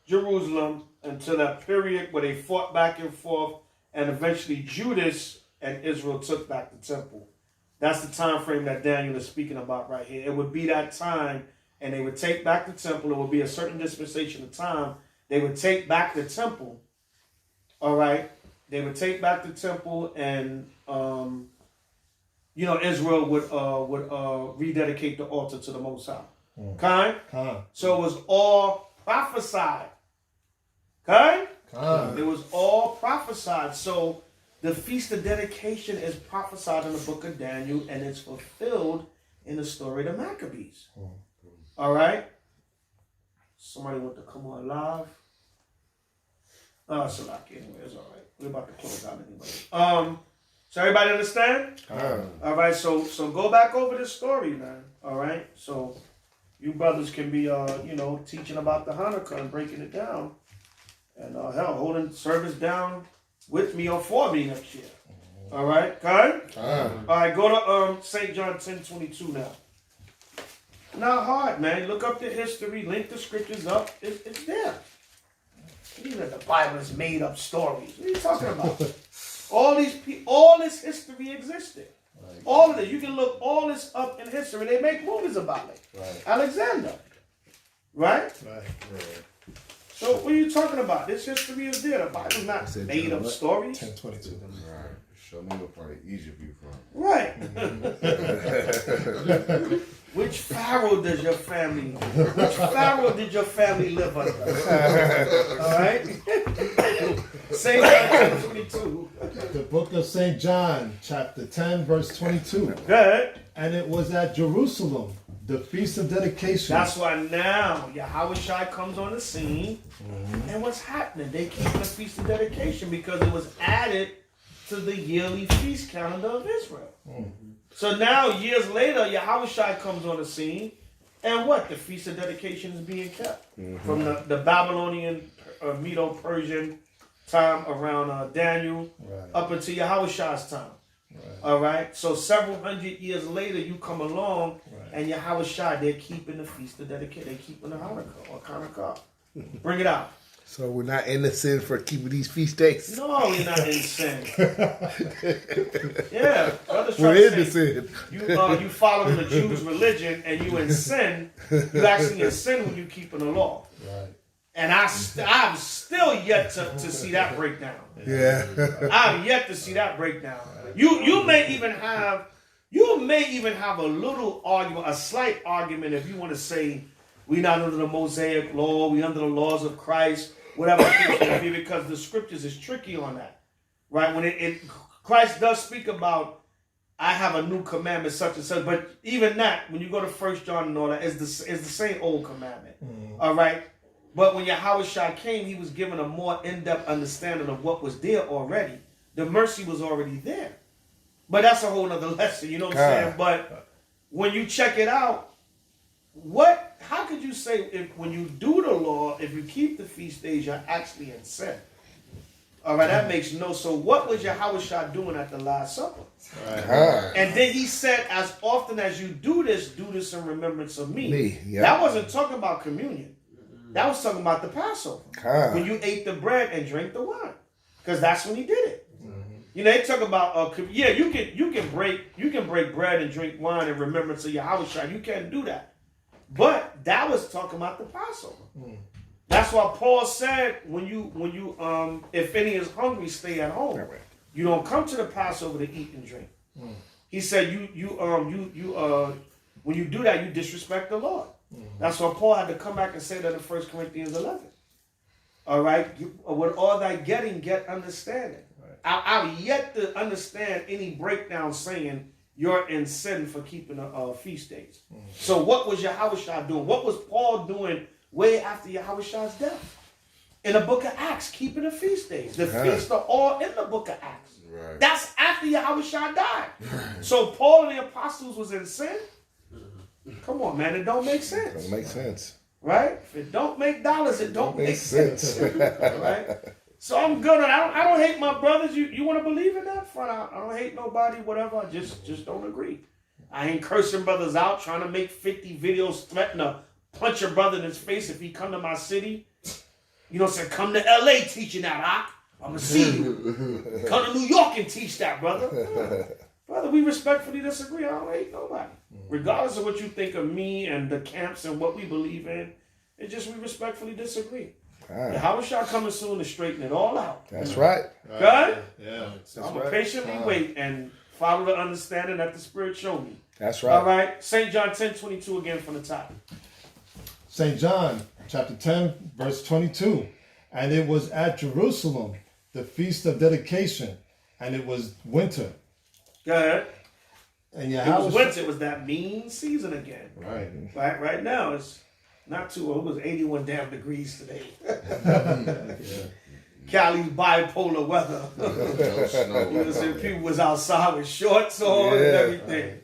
Jerusalem until that period where they fought back and forth, and eventually Judas and Israel took back the temple. That's the time frame that Daniel is speaking about right here. It would be that time, and they would take back the temple. It would be a certain dispensation of time. They would take back the temple. All right? They would take back the temple, and Israel would rededicate the altar to the Most High. So it was all prophesied. It was all prophesied. So the Feast of Dedication is prophesied in the book of Daniel, and it's fulfilled in the story of the Maccabees. All right? Somebody want to come on live? Oh, it's a lot. Anyway, it's all right. We're about to close out anyway. So everybody understand? All right, so go back over this story, man. All right? So you brothers can be, teaching about the Hanukkah and breaking it down. And, holding service down with me or for me next year. All right? Okay? All right, go to St. John 10:22 now. Not hard, man. Look up the history, link the scriptures up. It's there. Even if the Bible is made up stories. What are you talking about? all this history existed. Right. All of it. You can look all this up in history. They make movies about it. Right. Alexander. Right? Right. So what are you talking about? This history is there. The Bible's not made up stories. 10:22. Right. Show me what part of Egypt you from. Right. Which pharaoh did your family live under? All right? St. John 22. The book of St. John, chapter 10, verse 22. Good. And it was at Jerusalem, the Feast of Dedication. That's why now Yahweh comes on the scene. And what's happening? They keep the Feast of Dedication because it was added to the yearly feast calendar of Israel. So now, years later, Yahweh comes on the scene, and what? The Feast of Dedication is being kept. From the Babylonian, Medo-Persian time around Daniel, up until Yahweh's time. All right? So several hundred years later, you come along, and Yahweh, they're keeping the Feast of Dedication. They're keeping the Hanukkah, or Hanukkah. Bring it out. So we're not in the sin for keeping these feast days. No, we're not in sin. Yeah, brothers we're in the sin. You following the Jews' religion, and you in sin. You actually in sin when you keeping the law. Right. And I've still yet to see that breakdown. Yeah. I've yet to see that breakdown. You may even have a little argument, a slight argument, if you want to say we're not under the Mosaic law, we're under the laws of Christ. whatever the case may be, because the scriptures is tricky on that, right? When Christ does speak about, I have a new commandment, such and such, but even that, when you go to 1 John and all that, is the same old commandment, all right? But when Yahweh came, he was given a more in-depth understanding of what was there already. The mercy was already there. But that's a whole other lesson, you know what I'm saying? But when you check it out, how could you say when you do the law, if you keep the feast days, you're actually in sin? All right, that makes no. So what was Yahweh doing at the Last Supper? Right. And then he said, as often as you do this in remembrance of me. Yeah. That wasn't talking about communion. That was talking about the Passover. When you ate the bread and drank the wine. Because that's when he did it. You know, they talk about, you can break bread and drink wine in remembrance of Yahweh. You can't do that. But that was talking about the Passover. That's why Paul said, when you if any is hungry, stay at home. You don't come to the Passover to eat and drink. He said when you do that, you disrespect the Lord. That's why Paul had to come back and say that in 1 Corinthians 11. All right, with all thy getting, get understanding. I've yet to understand any breakdown saying you're in sin for keeping feast days. So what was Yahweh doing? What was Paul doing way after Yahweh's death? In the book of Acts, keeping the feast days. The feasts are all in the book of Acts. Right. That's after Yahweh died. So Paul and the apostles was in sin? Come on, man, it don't make sense. It don't make sense. Right? If it don't make dollars, it don't make sense. Right? So I'm good. I don't hate my brothers. You want to believe in that? Fine. I don't hate nobody, whatever. I just don't agree. I ain't cursing brothers out, trying to make 50 videos threatening to punch a brother in his face if he come to my city. You know what I'm saying? Come to LA teaching that, Ak. I'm going to see you. Come to New York and teach that, brother. Brother, we respectfully disagree. I don't hate nobody. Regardless of what you think of me and the camps and what we believe in, it's just we respectfully disagree. How is y'all coming soon to straighten it all out? That's right. Good? Yeah. I'm going to patiently wait and follow the understanding that the Spirit showed me. That's right. All right. St. John 10:22 again from the top. St. John chapter 10, verse 22. And it was at Jerusalem, the feast of dedication, and it was winter. Go ahead. And it was winter. It was that mean season again. Right. Right now, it's not too old. It was 81 damn degrees today. Cali's bipolar weather. You know, so people was outside with shorts on and everything.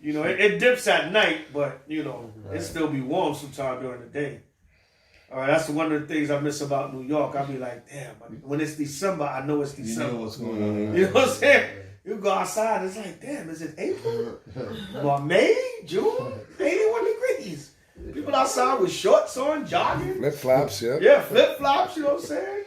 You know, it dips at night, but, you know, it still be warm sometime during the day. All right, that's one of the things I miss about New York. I'll be like, damn, when it's December, I know it's December. You know what's going on. You know what I'm saying? You go outside, it's like, damn, is it April? Well, May, June, 81 degrees. People outside with shorts on, jogging. Flip-flops, yeah. Yeah, flip-flops, you know what I'm saying?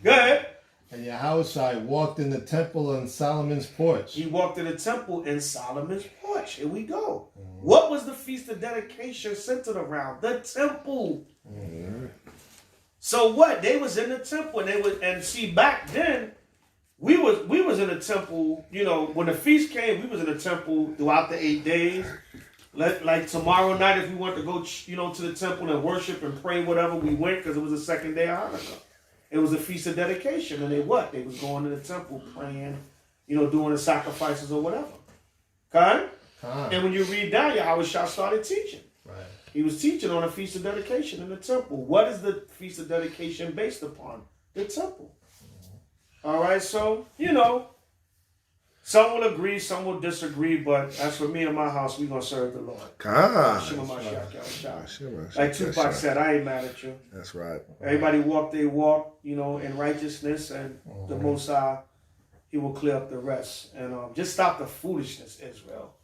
Go ahead. And Yahweh walked in the temple on Solomon's porch. He walked in the temple in Solomon's porch. Here we go. What was the Feast of Dedication centered around? The temple. So what? They was in the temple, and see, back then, we was in the temple. You know, when the feast came, we was in the temple throughout the 8 days. Like tomorrow night, if we want to go, you know, to the temple and worship and pray, whatever, we went because it was the second day of Hanukkah. It was a Feast of Dedication, and they was going to the temple praying, you know, doing the sacrifices or whatever. Okay? And when you read down, Yahweh started teaching. Right. He was teaching on a Feast of Dedication in the temple. What is the Feast of Dedication based upon? The temple. All right, so, you know, some will agree, some will disagree, but as for me and my house, we're going to serve the Lord. Like Tupac said, I ain't mad at you. That's right. Everybody walk their walk, you know, in righteousness, and the Most High, He will clear up the rest. And just stop the foolishness, Israel.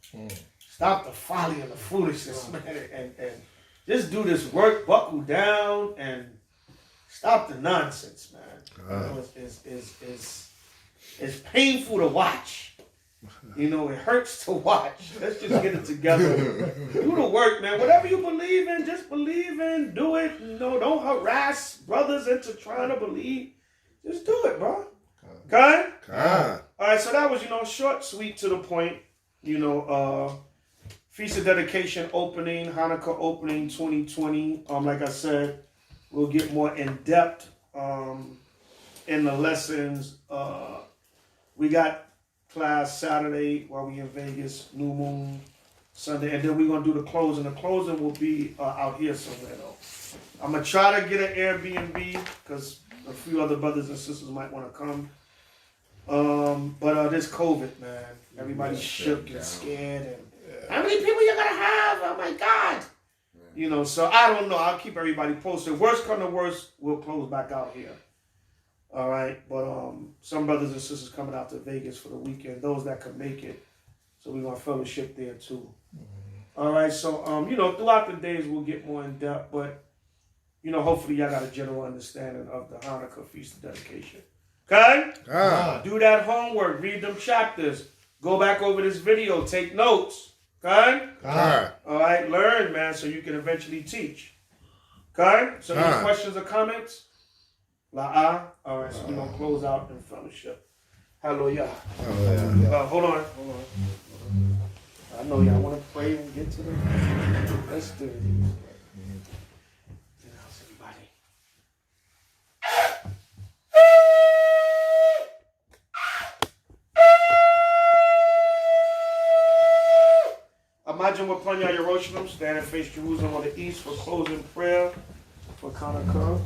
Stop the folly and the foolishness, man, and just do this work, buckle down, and stop the nonsense, man. You know, it's painful to watch. You know, it hurts to watch. Let's just get it together. Do the work, man. Whatever you believe in, just believe in. Do it. You know, don't harass brothers into trying to believe. Just do it, bro. Okay? All right, so that was, you know, short, sweet, to the point. You know, Feast of Dedication opening, Hanukkah opening 2020. Like I said, we'll get more in depth in the lessons. We got class Saturday while we in Vegas, New Moon Sunday, and then we're gonna do the closing. The closing will be out here somewhere though. I'm gonna try to get an Airbnb because a few other brothers and sisters might want to come. But this COVID, man, everybody's shook and scared, and how many people you gonna have? Oh my God! You know, so I don't know. I'll keep everybody posted. Worst come to worst, we'll close back out here. All right, but some brothers and sisters coming out to Vegas for the weekend. Those that can make it, so we're gonna fellowship there too. All right, so you know, throughout the days we'll get more in depth, but you know, hopefully y'all got a general understanding of the Hanukkah Feast of Dedication. Okay? Do that homework. Read them chapters. Go back over this video. Take notes. Okay? All right. Learn, man, so you can eventually teach. Okay? So any questions or comments? All right. So we're going to close out in fellowship. Hallelujah. Hold on. I know y'all want to pray and get to the... Let's do it. Imagine we're playing out Jerusalem, stand and face Jerusalem on the east for closing prayer for Hanukkah.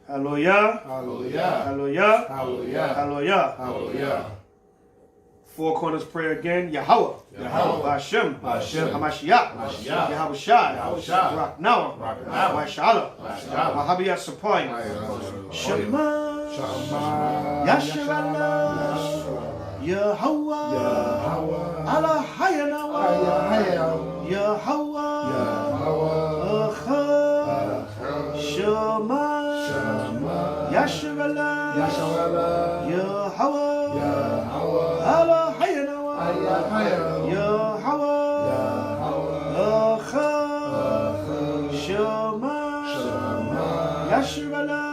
Hallelujah. Hallelujah. Hallelujah. Hallelujah. Hallelujah. Four corners prayer again. Yahweh. Yahweh. Hashem. Hashem. Hamashiach. Hamashiach. Yahweh Shai. Yahweh Shai. Rak Noah. Rak Noah. Washala. Washala. Wahabiyah Supply. Shema. Shema. Yasharallah. Yahweh. Yahweh. Allah Hayanawa. Yahweh. Yahweh. Shema. Shema. Yasharallah. Yasharallah. Yahweh. Yahweh. Allah Hayanawa. Yahweh. Shema. Shema. Yasharallah.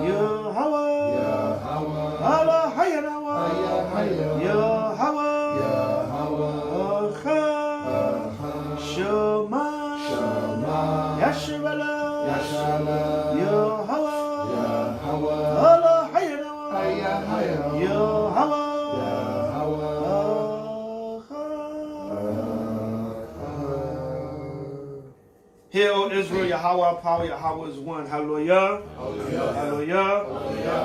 Yahweh. Allah Hayanawa. Yahweh. Shema. Shema. Yasharallah. Yahweh. Allah Hayanawa. Yahweh. Hear, O Israel, Yahweh, our power, Yahweh is one. Hallelujah. Hallelujah. Hallelujah.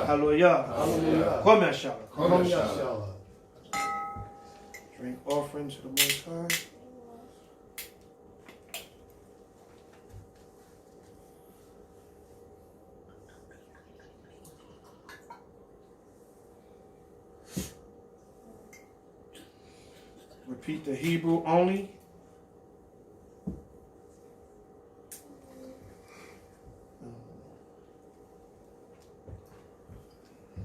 Hallelujah. Hallelujah. Hallelujah. Drink offering to the Most High. Repeat the Hebrew only.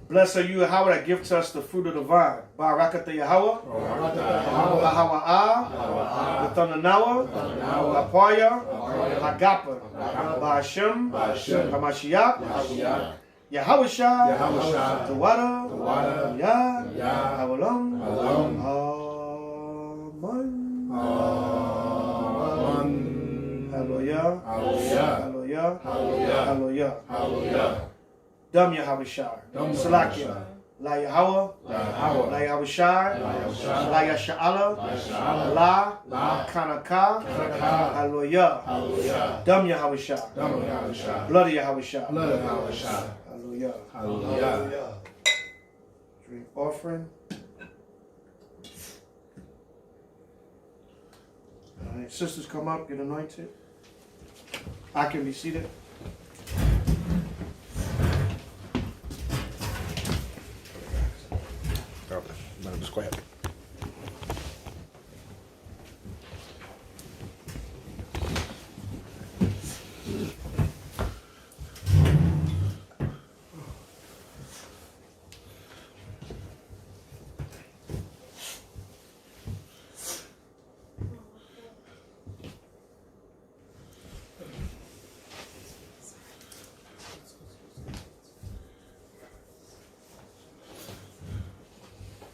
Blessed are you, Yahweh, that gives us the fruit of the vine. Barakata Yahweh. Bahawa'ah. Batananawa. Bapaya. Hagapa. Bahashem. Hamashiach. Yahweh Shai. Tawada. Yah. Hawalam. Amen. Hallelujah. Hallelujah. Hallelujah. Hallelujah. Dam Yahweh Shai. Salakia. La Yahweh. La Yahweh Shai. La Yasha'ala. La Kanaka. Hallelujah. Dam Yahweh Shai. Blood of Yahweh Shai. Hallelujah. Hallelujah. Drink offering. All right, sisters, come up, get anointed. I can be seated. Just go ahead.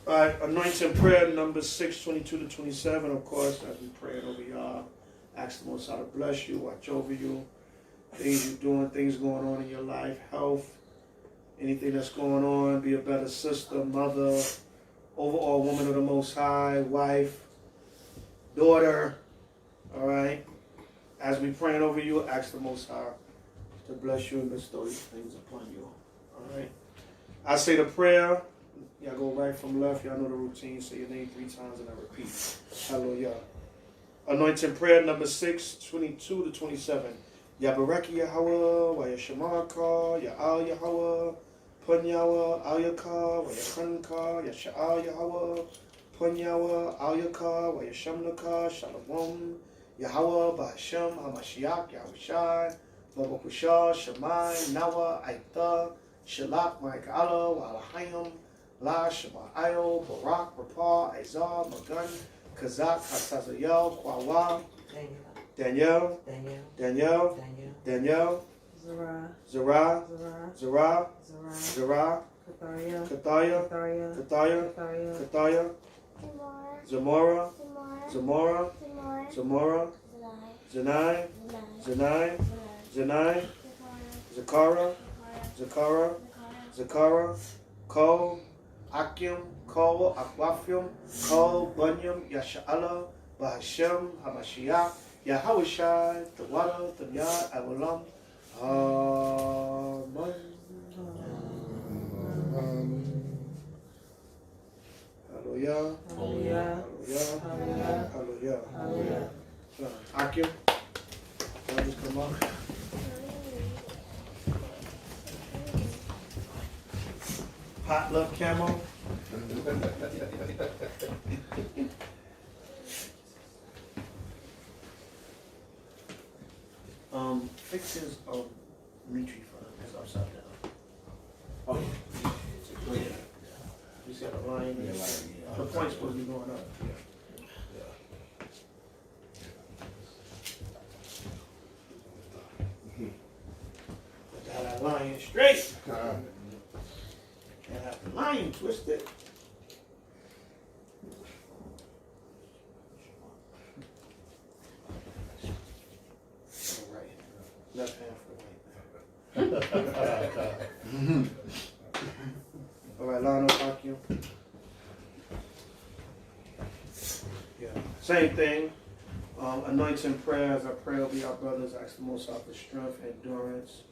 All right, anointing prayer number 6:22-27. Of course, as we pray over y'all, ask the Most High to bless you, watch over you, things you're doing, things going on in your life, health, anything that's going on, be a better sister, mother, overall woman of the Most High, wife, daughter. All right, as we praying over you, ask the Most High to bless you and bestow these things upon you. All right, I say the prayer. Y'all go right from left. Y'all know the routine. Say your name 3 times and I repeat. Hallelujah. Anointing prayer number 6:22-27. Yabareki Yahweh, wa Yashamaka, Ya'al Yahweh, Pun Yahweh, Al Yaka, wa Yakanka, Yasha'al Yahweh, Pun Yahweh, Al Yaka, wa Yashamnaka, Shalom, Yahweh, Ba'Hashem, HaMashiach, Yahushai, Babakusha, Shemai, Nawa, Aita, Shalak, Ma'ika'ala, wa Alahayim, La Shema'ayo, Barak, Rapah, Izar, Magan, Kazak, Hatazayel, Kwawa, Daniel, Zerah, Kathaya, Zamora, Zanai, Zakara, Ko, Akim, Ko, Akwafim, Ko, Bunyam, Yasha'ala, Ba'Hashem, HaMashiach, Yahushai, Tawada, Tanyad, Awalam. Amen. Hallelujah. Hallelujah. Hallelujah. Hallelujah. Akim, y'all just come up. Potluck camo. Fix his reach fund. It's upside down. Oh yeah. Oh, yeah. You see the line? Yeah, the point's supposed to be going up. Got that line straight. And have the line twisted. Right. Left hand for the right hand. All right, line up, Akim. Yeah. Same thing. Anointing prayers. I pray over our brothers. Ask the Most High for strength, endurance.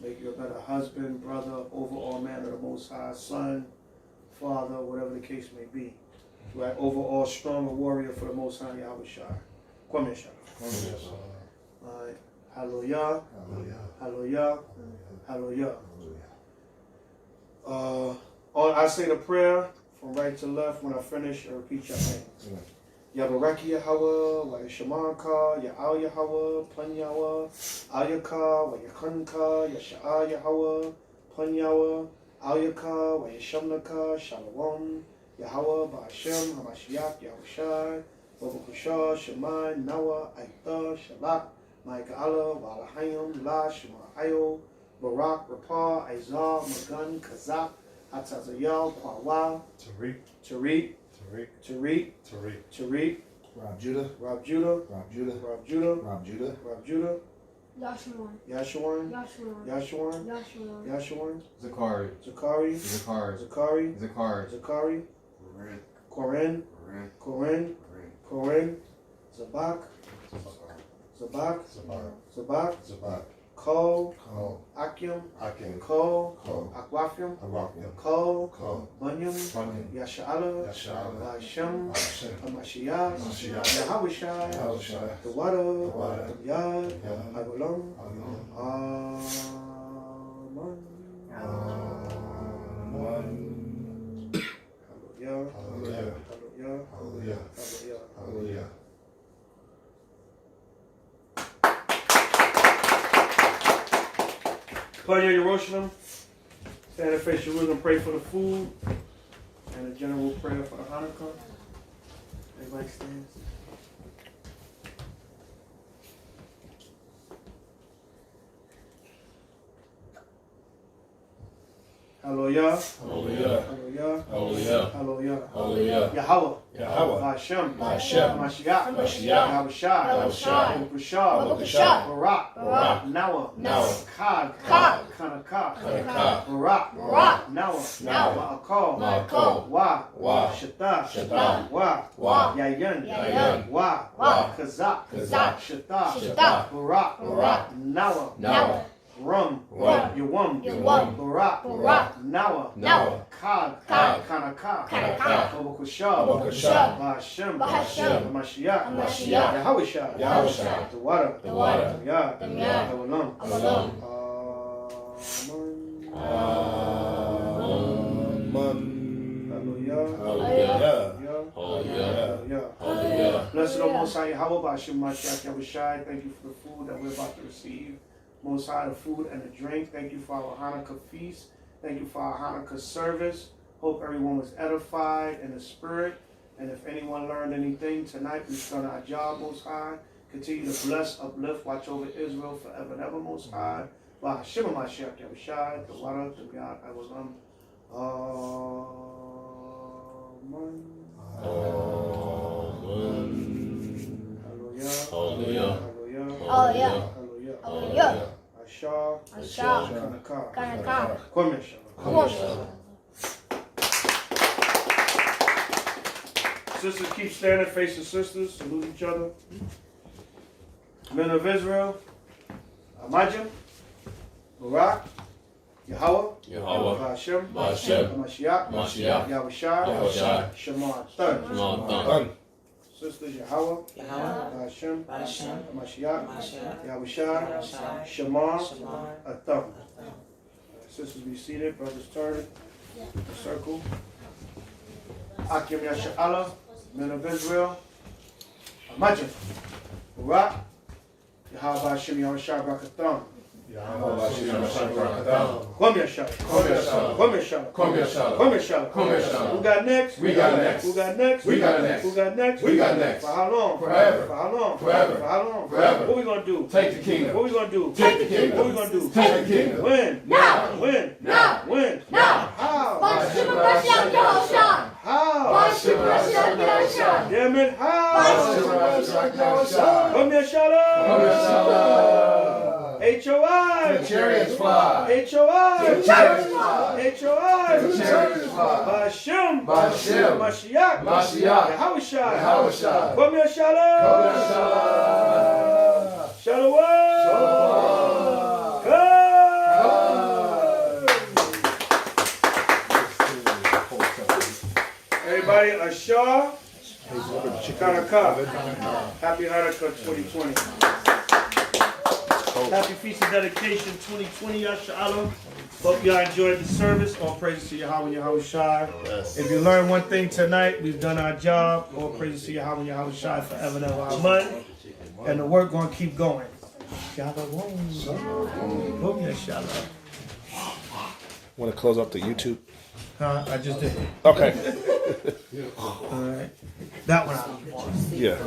Make you a better husband, brother, overall man of the Most High, son, father, whatever the case may be. Right? Overall stronger warrior for the Most High, Yahushai. Kwame Shah. All right. Hallelujah. Hallelujah. Hallelujah. I say the prayer from right to left. When I finish, I repeat your name. Yabaraki Yahweh, wa Yashamanka, Ya'al Yahweh, Pun Yahweh, Al Yaka, wa Yakanka, Yasha'al Yahweh, Pun Yahweh, Al Yaka, wa Yashamnaka, Shalom, Yahweh, Ba'Hashem, HaMashiach, Yahushai, Babakusha, Shemai, Nawa, Aita, Shalak, Ma'ika'ala, wa Alahayim, La, Shema'ayo, Barak, Rapah, Izar, Magan, Kazak, Hatazayel, Kwawa, Tariq, Rob Judah, Yashawan, Zakari, Zakari, Koren, Zabak, Ko, Akim, Ko, Akwafim, Ko, Bunyam, Yasha'ala, Ba'Hashem, HaMashiach, Yahushai, Tawada, Yad, Awalam. Amen. Hallelujah. Put your Yerushalayim, stand and face Jerusalem, pray for the food, and a general prayer for the Hanukkah. Everybody stands. Hallelujah. Hallelujah. Hallelujah. Hallelujah. Hallelujah. Hallelujah. Yahweh. Yahweh. Hashem. Hashem. Mashiach. Mashiach. Yahushai. Yahushai. Baruch Baruch Barak. Barak. Noah. Noah. Kad. Kad. Kanakah. Kanakah. Barak. Barak. Noah. Noah. Ma'akal. Ma'akal. Wa. Wa. Shata. Shata. Wa. Wa. Yayan. Yayan. Wa. Wa. Kazak. Kazak. Shata. Shata. Barak. Barak. Noah. Noah. Rum. Rum. Yawam. Yawam. Barak. Barak. Noah. Noah. Kad. Kad. Kanakah. Kanakah. Baruch Bahashem. Bahashem. Bahashem. Mashiach. Mashiach. Yahushua. Yahushua. The water. The water. Yah. Yah. Avalam. Avalam. Hallelujah. Hallelujah. Hallelujah. Hallelujah. Hallelujah. Hallelujah. Blessed O Most High Yahweh, Ba'ashem Mashiach Yahushai. Thank you for the food that we're about to receive. Most High, the food and the drink. Thank you for our Hanukkah feast. Thank you for our Hanukkah service. Hope everyone was edified in the spirit. And if anyone learned anything tonight, we've done our job, Most High. Continue to bless, uplift, watch over Israel forever and ever, Most High. Ba'ashem Mashiach Yahushai. The water, the God, I was on. Amen. Hallelujah. Hallelujah. Hallelujah. Hallelujah. Hallelujah. Asha. Asha. Kanakah. Kanakah. Kwamesha. Sisters, keep standing, facing sisters. Salute each other. Men of Israel. Amajim. Barak. Yahweh. Yahweh. Hashem. Hashem. Mashiach. Mashiach. Yahushai. Yahushai. Shema. Third. Shema. Done. Sisters, Yahweh. Hashem. Mashiach. Yahushai. Shema. Atham. Sisters, be seated. Brothers, turn. Circle. Akim Yasha'Allah. Men of Israel. Amajim. Barak. Yahweh Hashem Yahushai Barakatham. Kwam Yasha'Allah. Who got next? We got next. Who got next? We got next. Who got next? We got next. For how long? Forever. For how long? Forever. For how long? Forever. What we gonna do? Take the kingdom. What we gonna do? Take the kingdom. What we gonna do? Take the kingdom. When? Now. When? Now. When? Now. How? Hashem. How? Damn it, how? Come here, Shalom. H.O.I. The chariots fly. H.O.I. The chariots fly. H.O.I. The chariots fly. Ba'ashem. Ba'ashem. Mashiach. Mashiach. Yahushai. Yahushai. Come here, Shalom. Shalom. Everybody, Ashar. Kanakah. Happy Hanukkah 2020. Happy Feast of Dedication 2020, Yasha'Allah. Hope y'all enjoyed the service. All praises to Yahweh and Yahushai. Yes. If you learned one thing tonight, we've done our job. All praises to Yahweh and Yahushai forever and ever. Amen. And the work going to keep going. Hope Yasha'Allah. Want to close up the YouTube? Huh? I just did. Okay. All right. That one out. Yeah.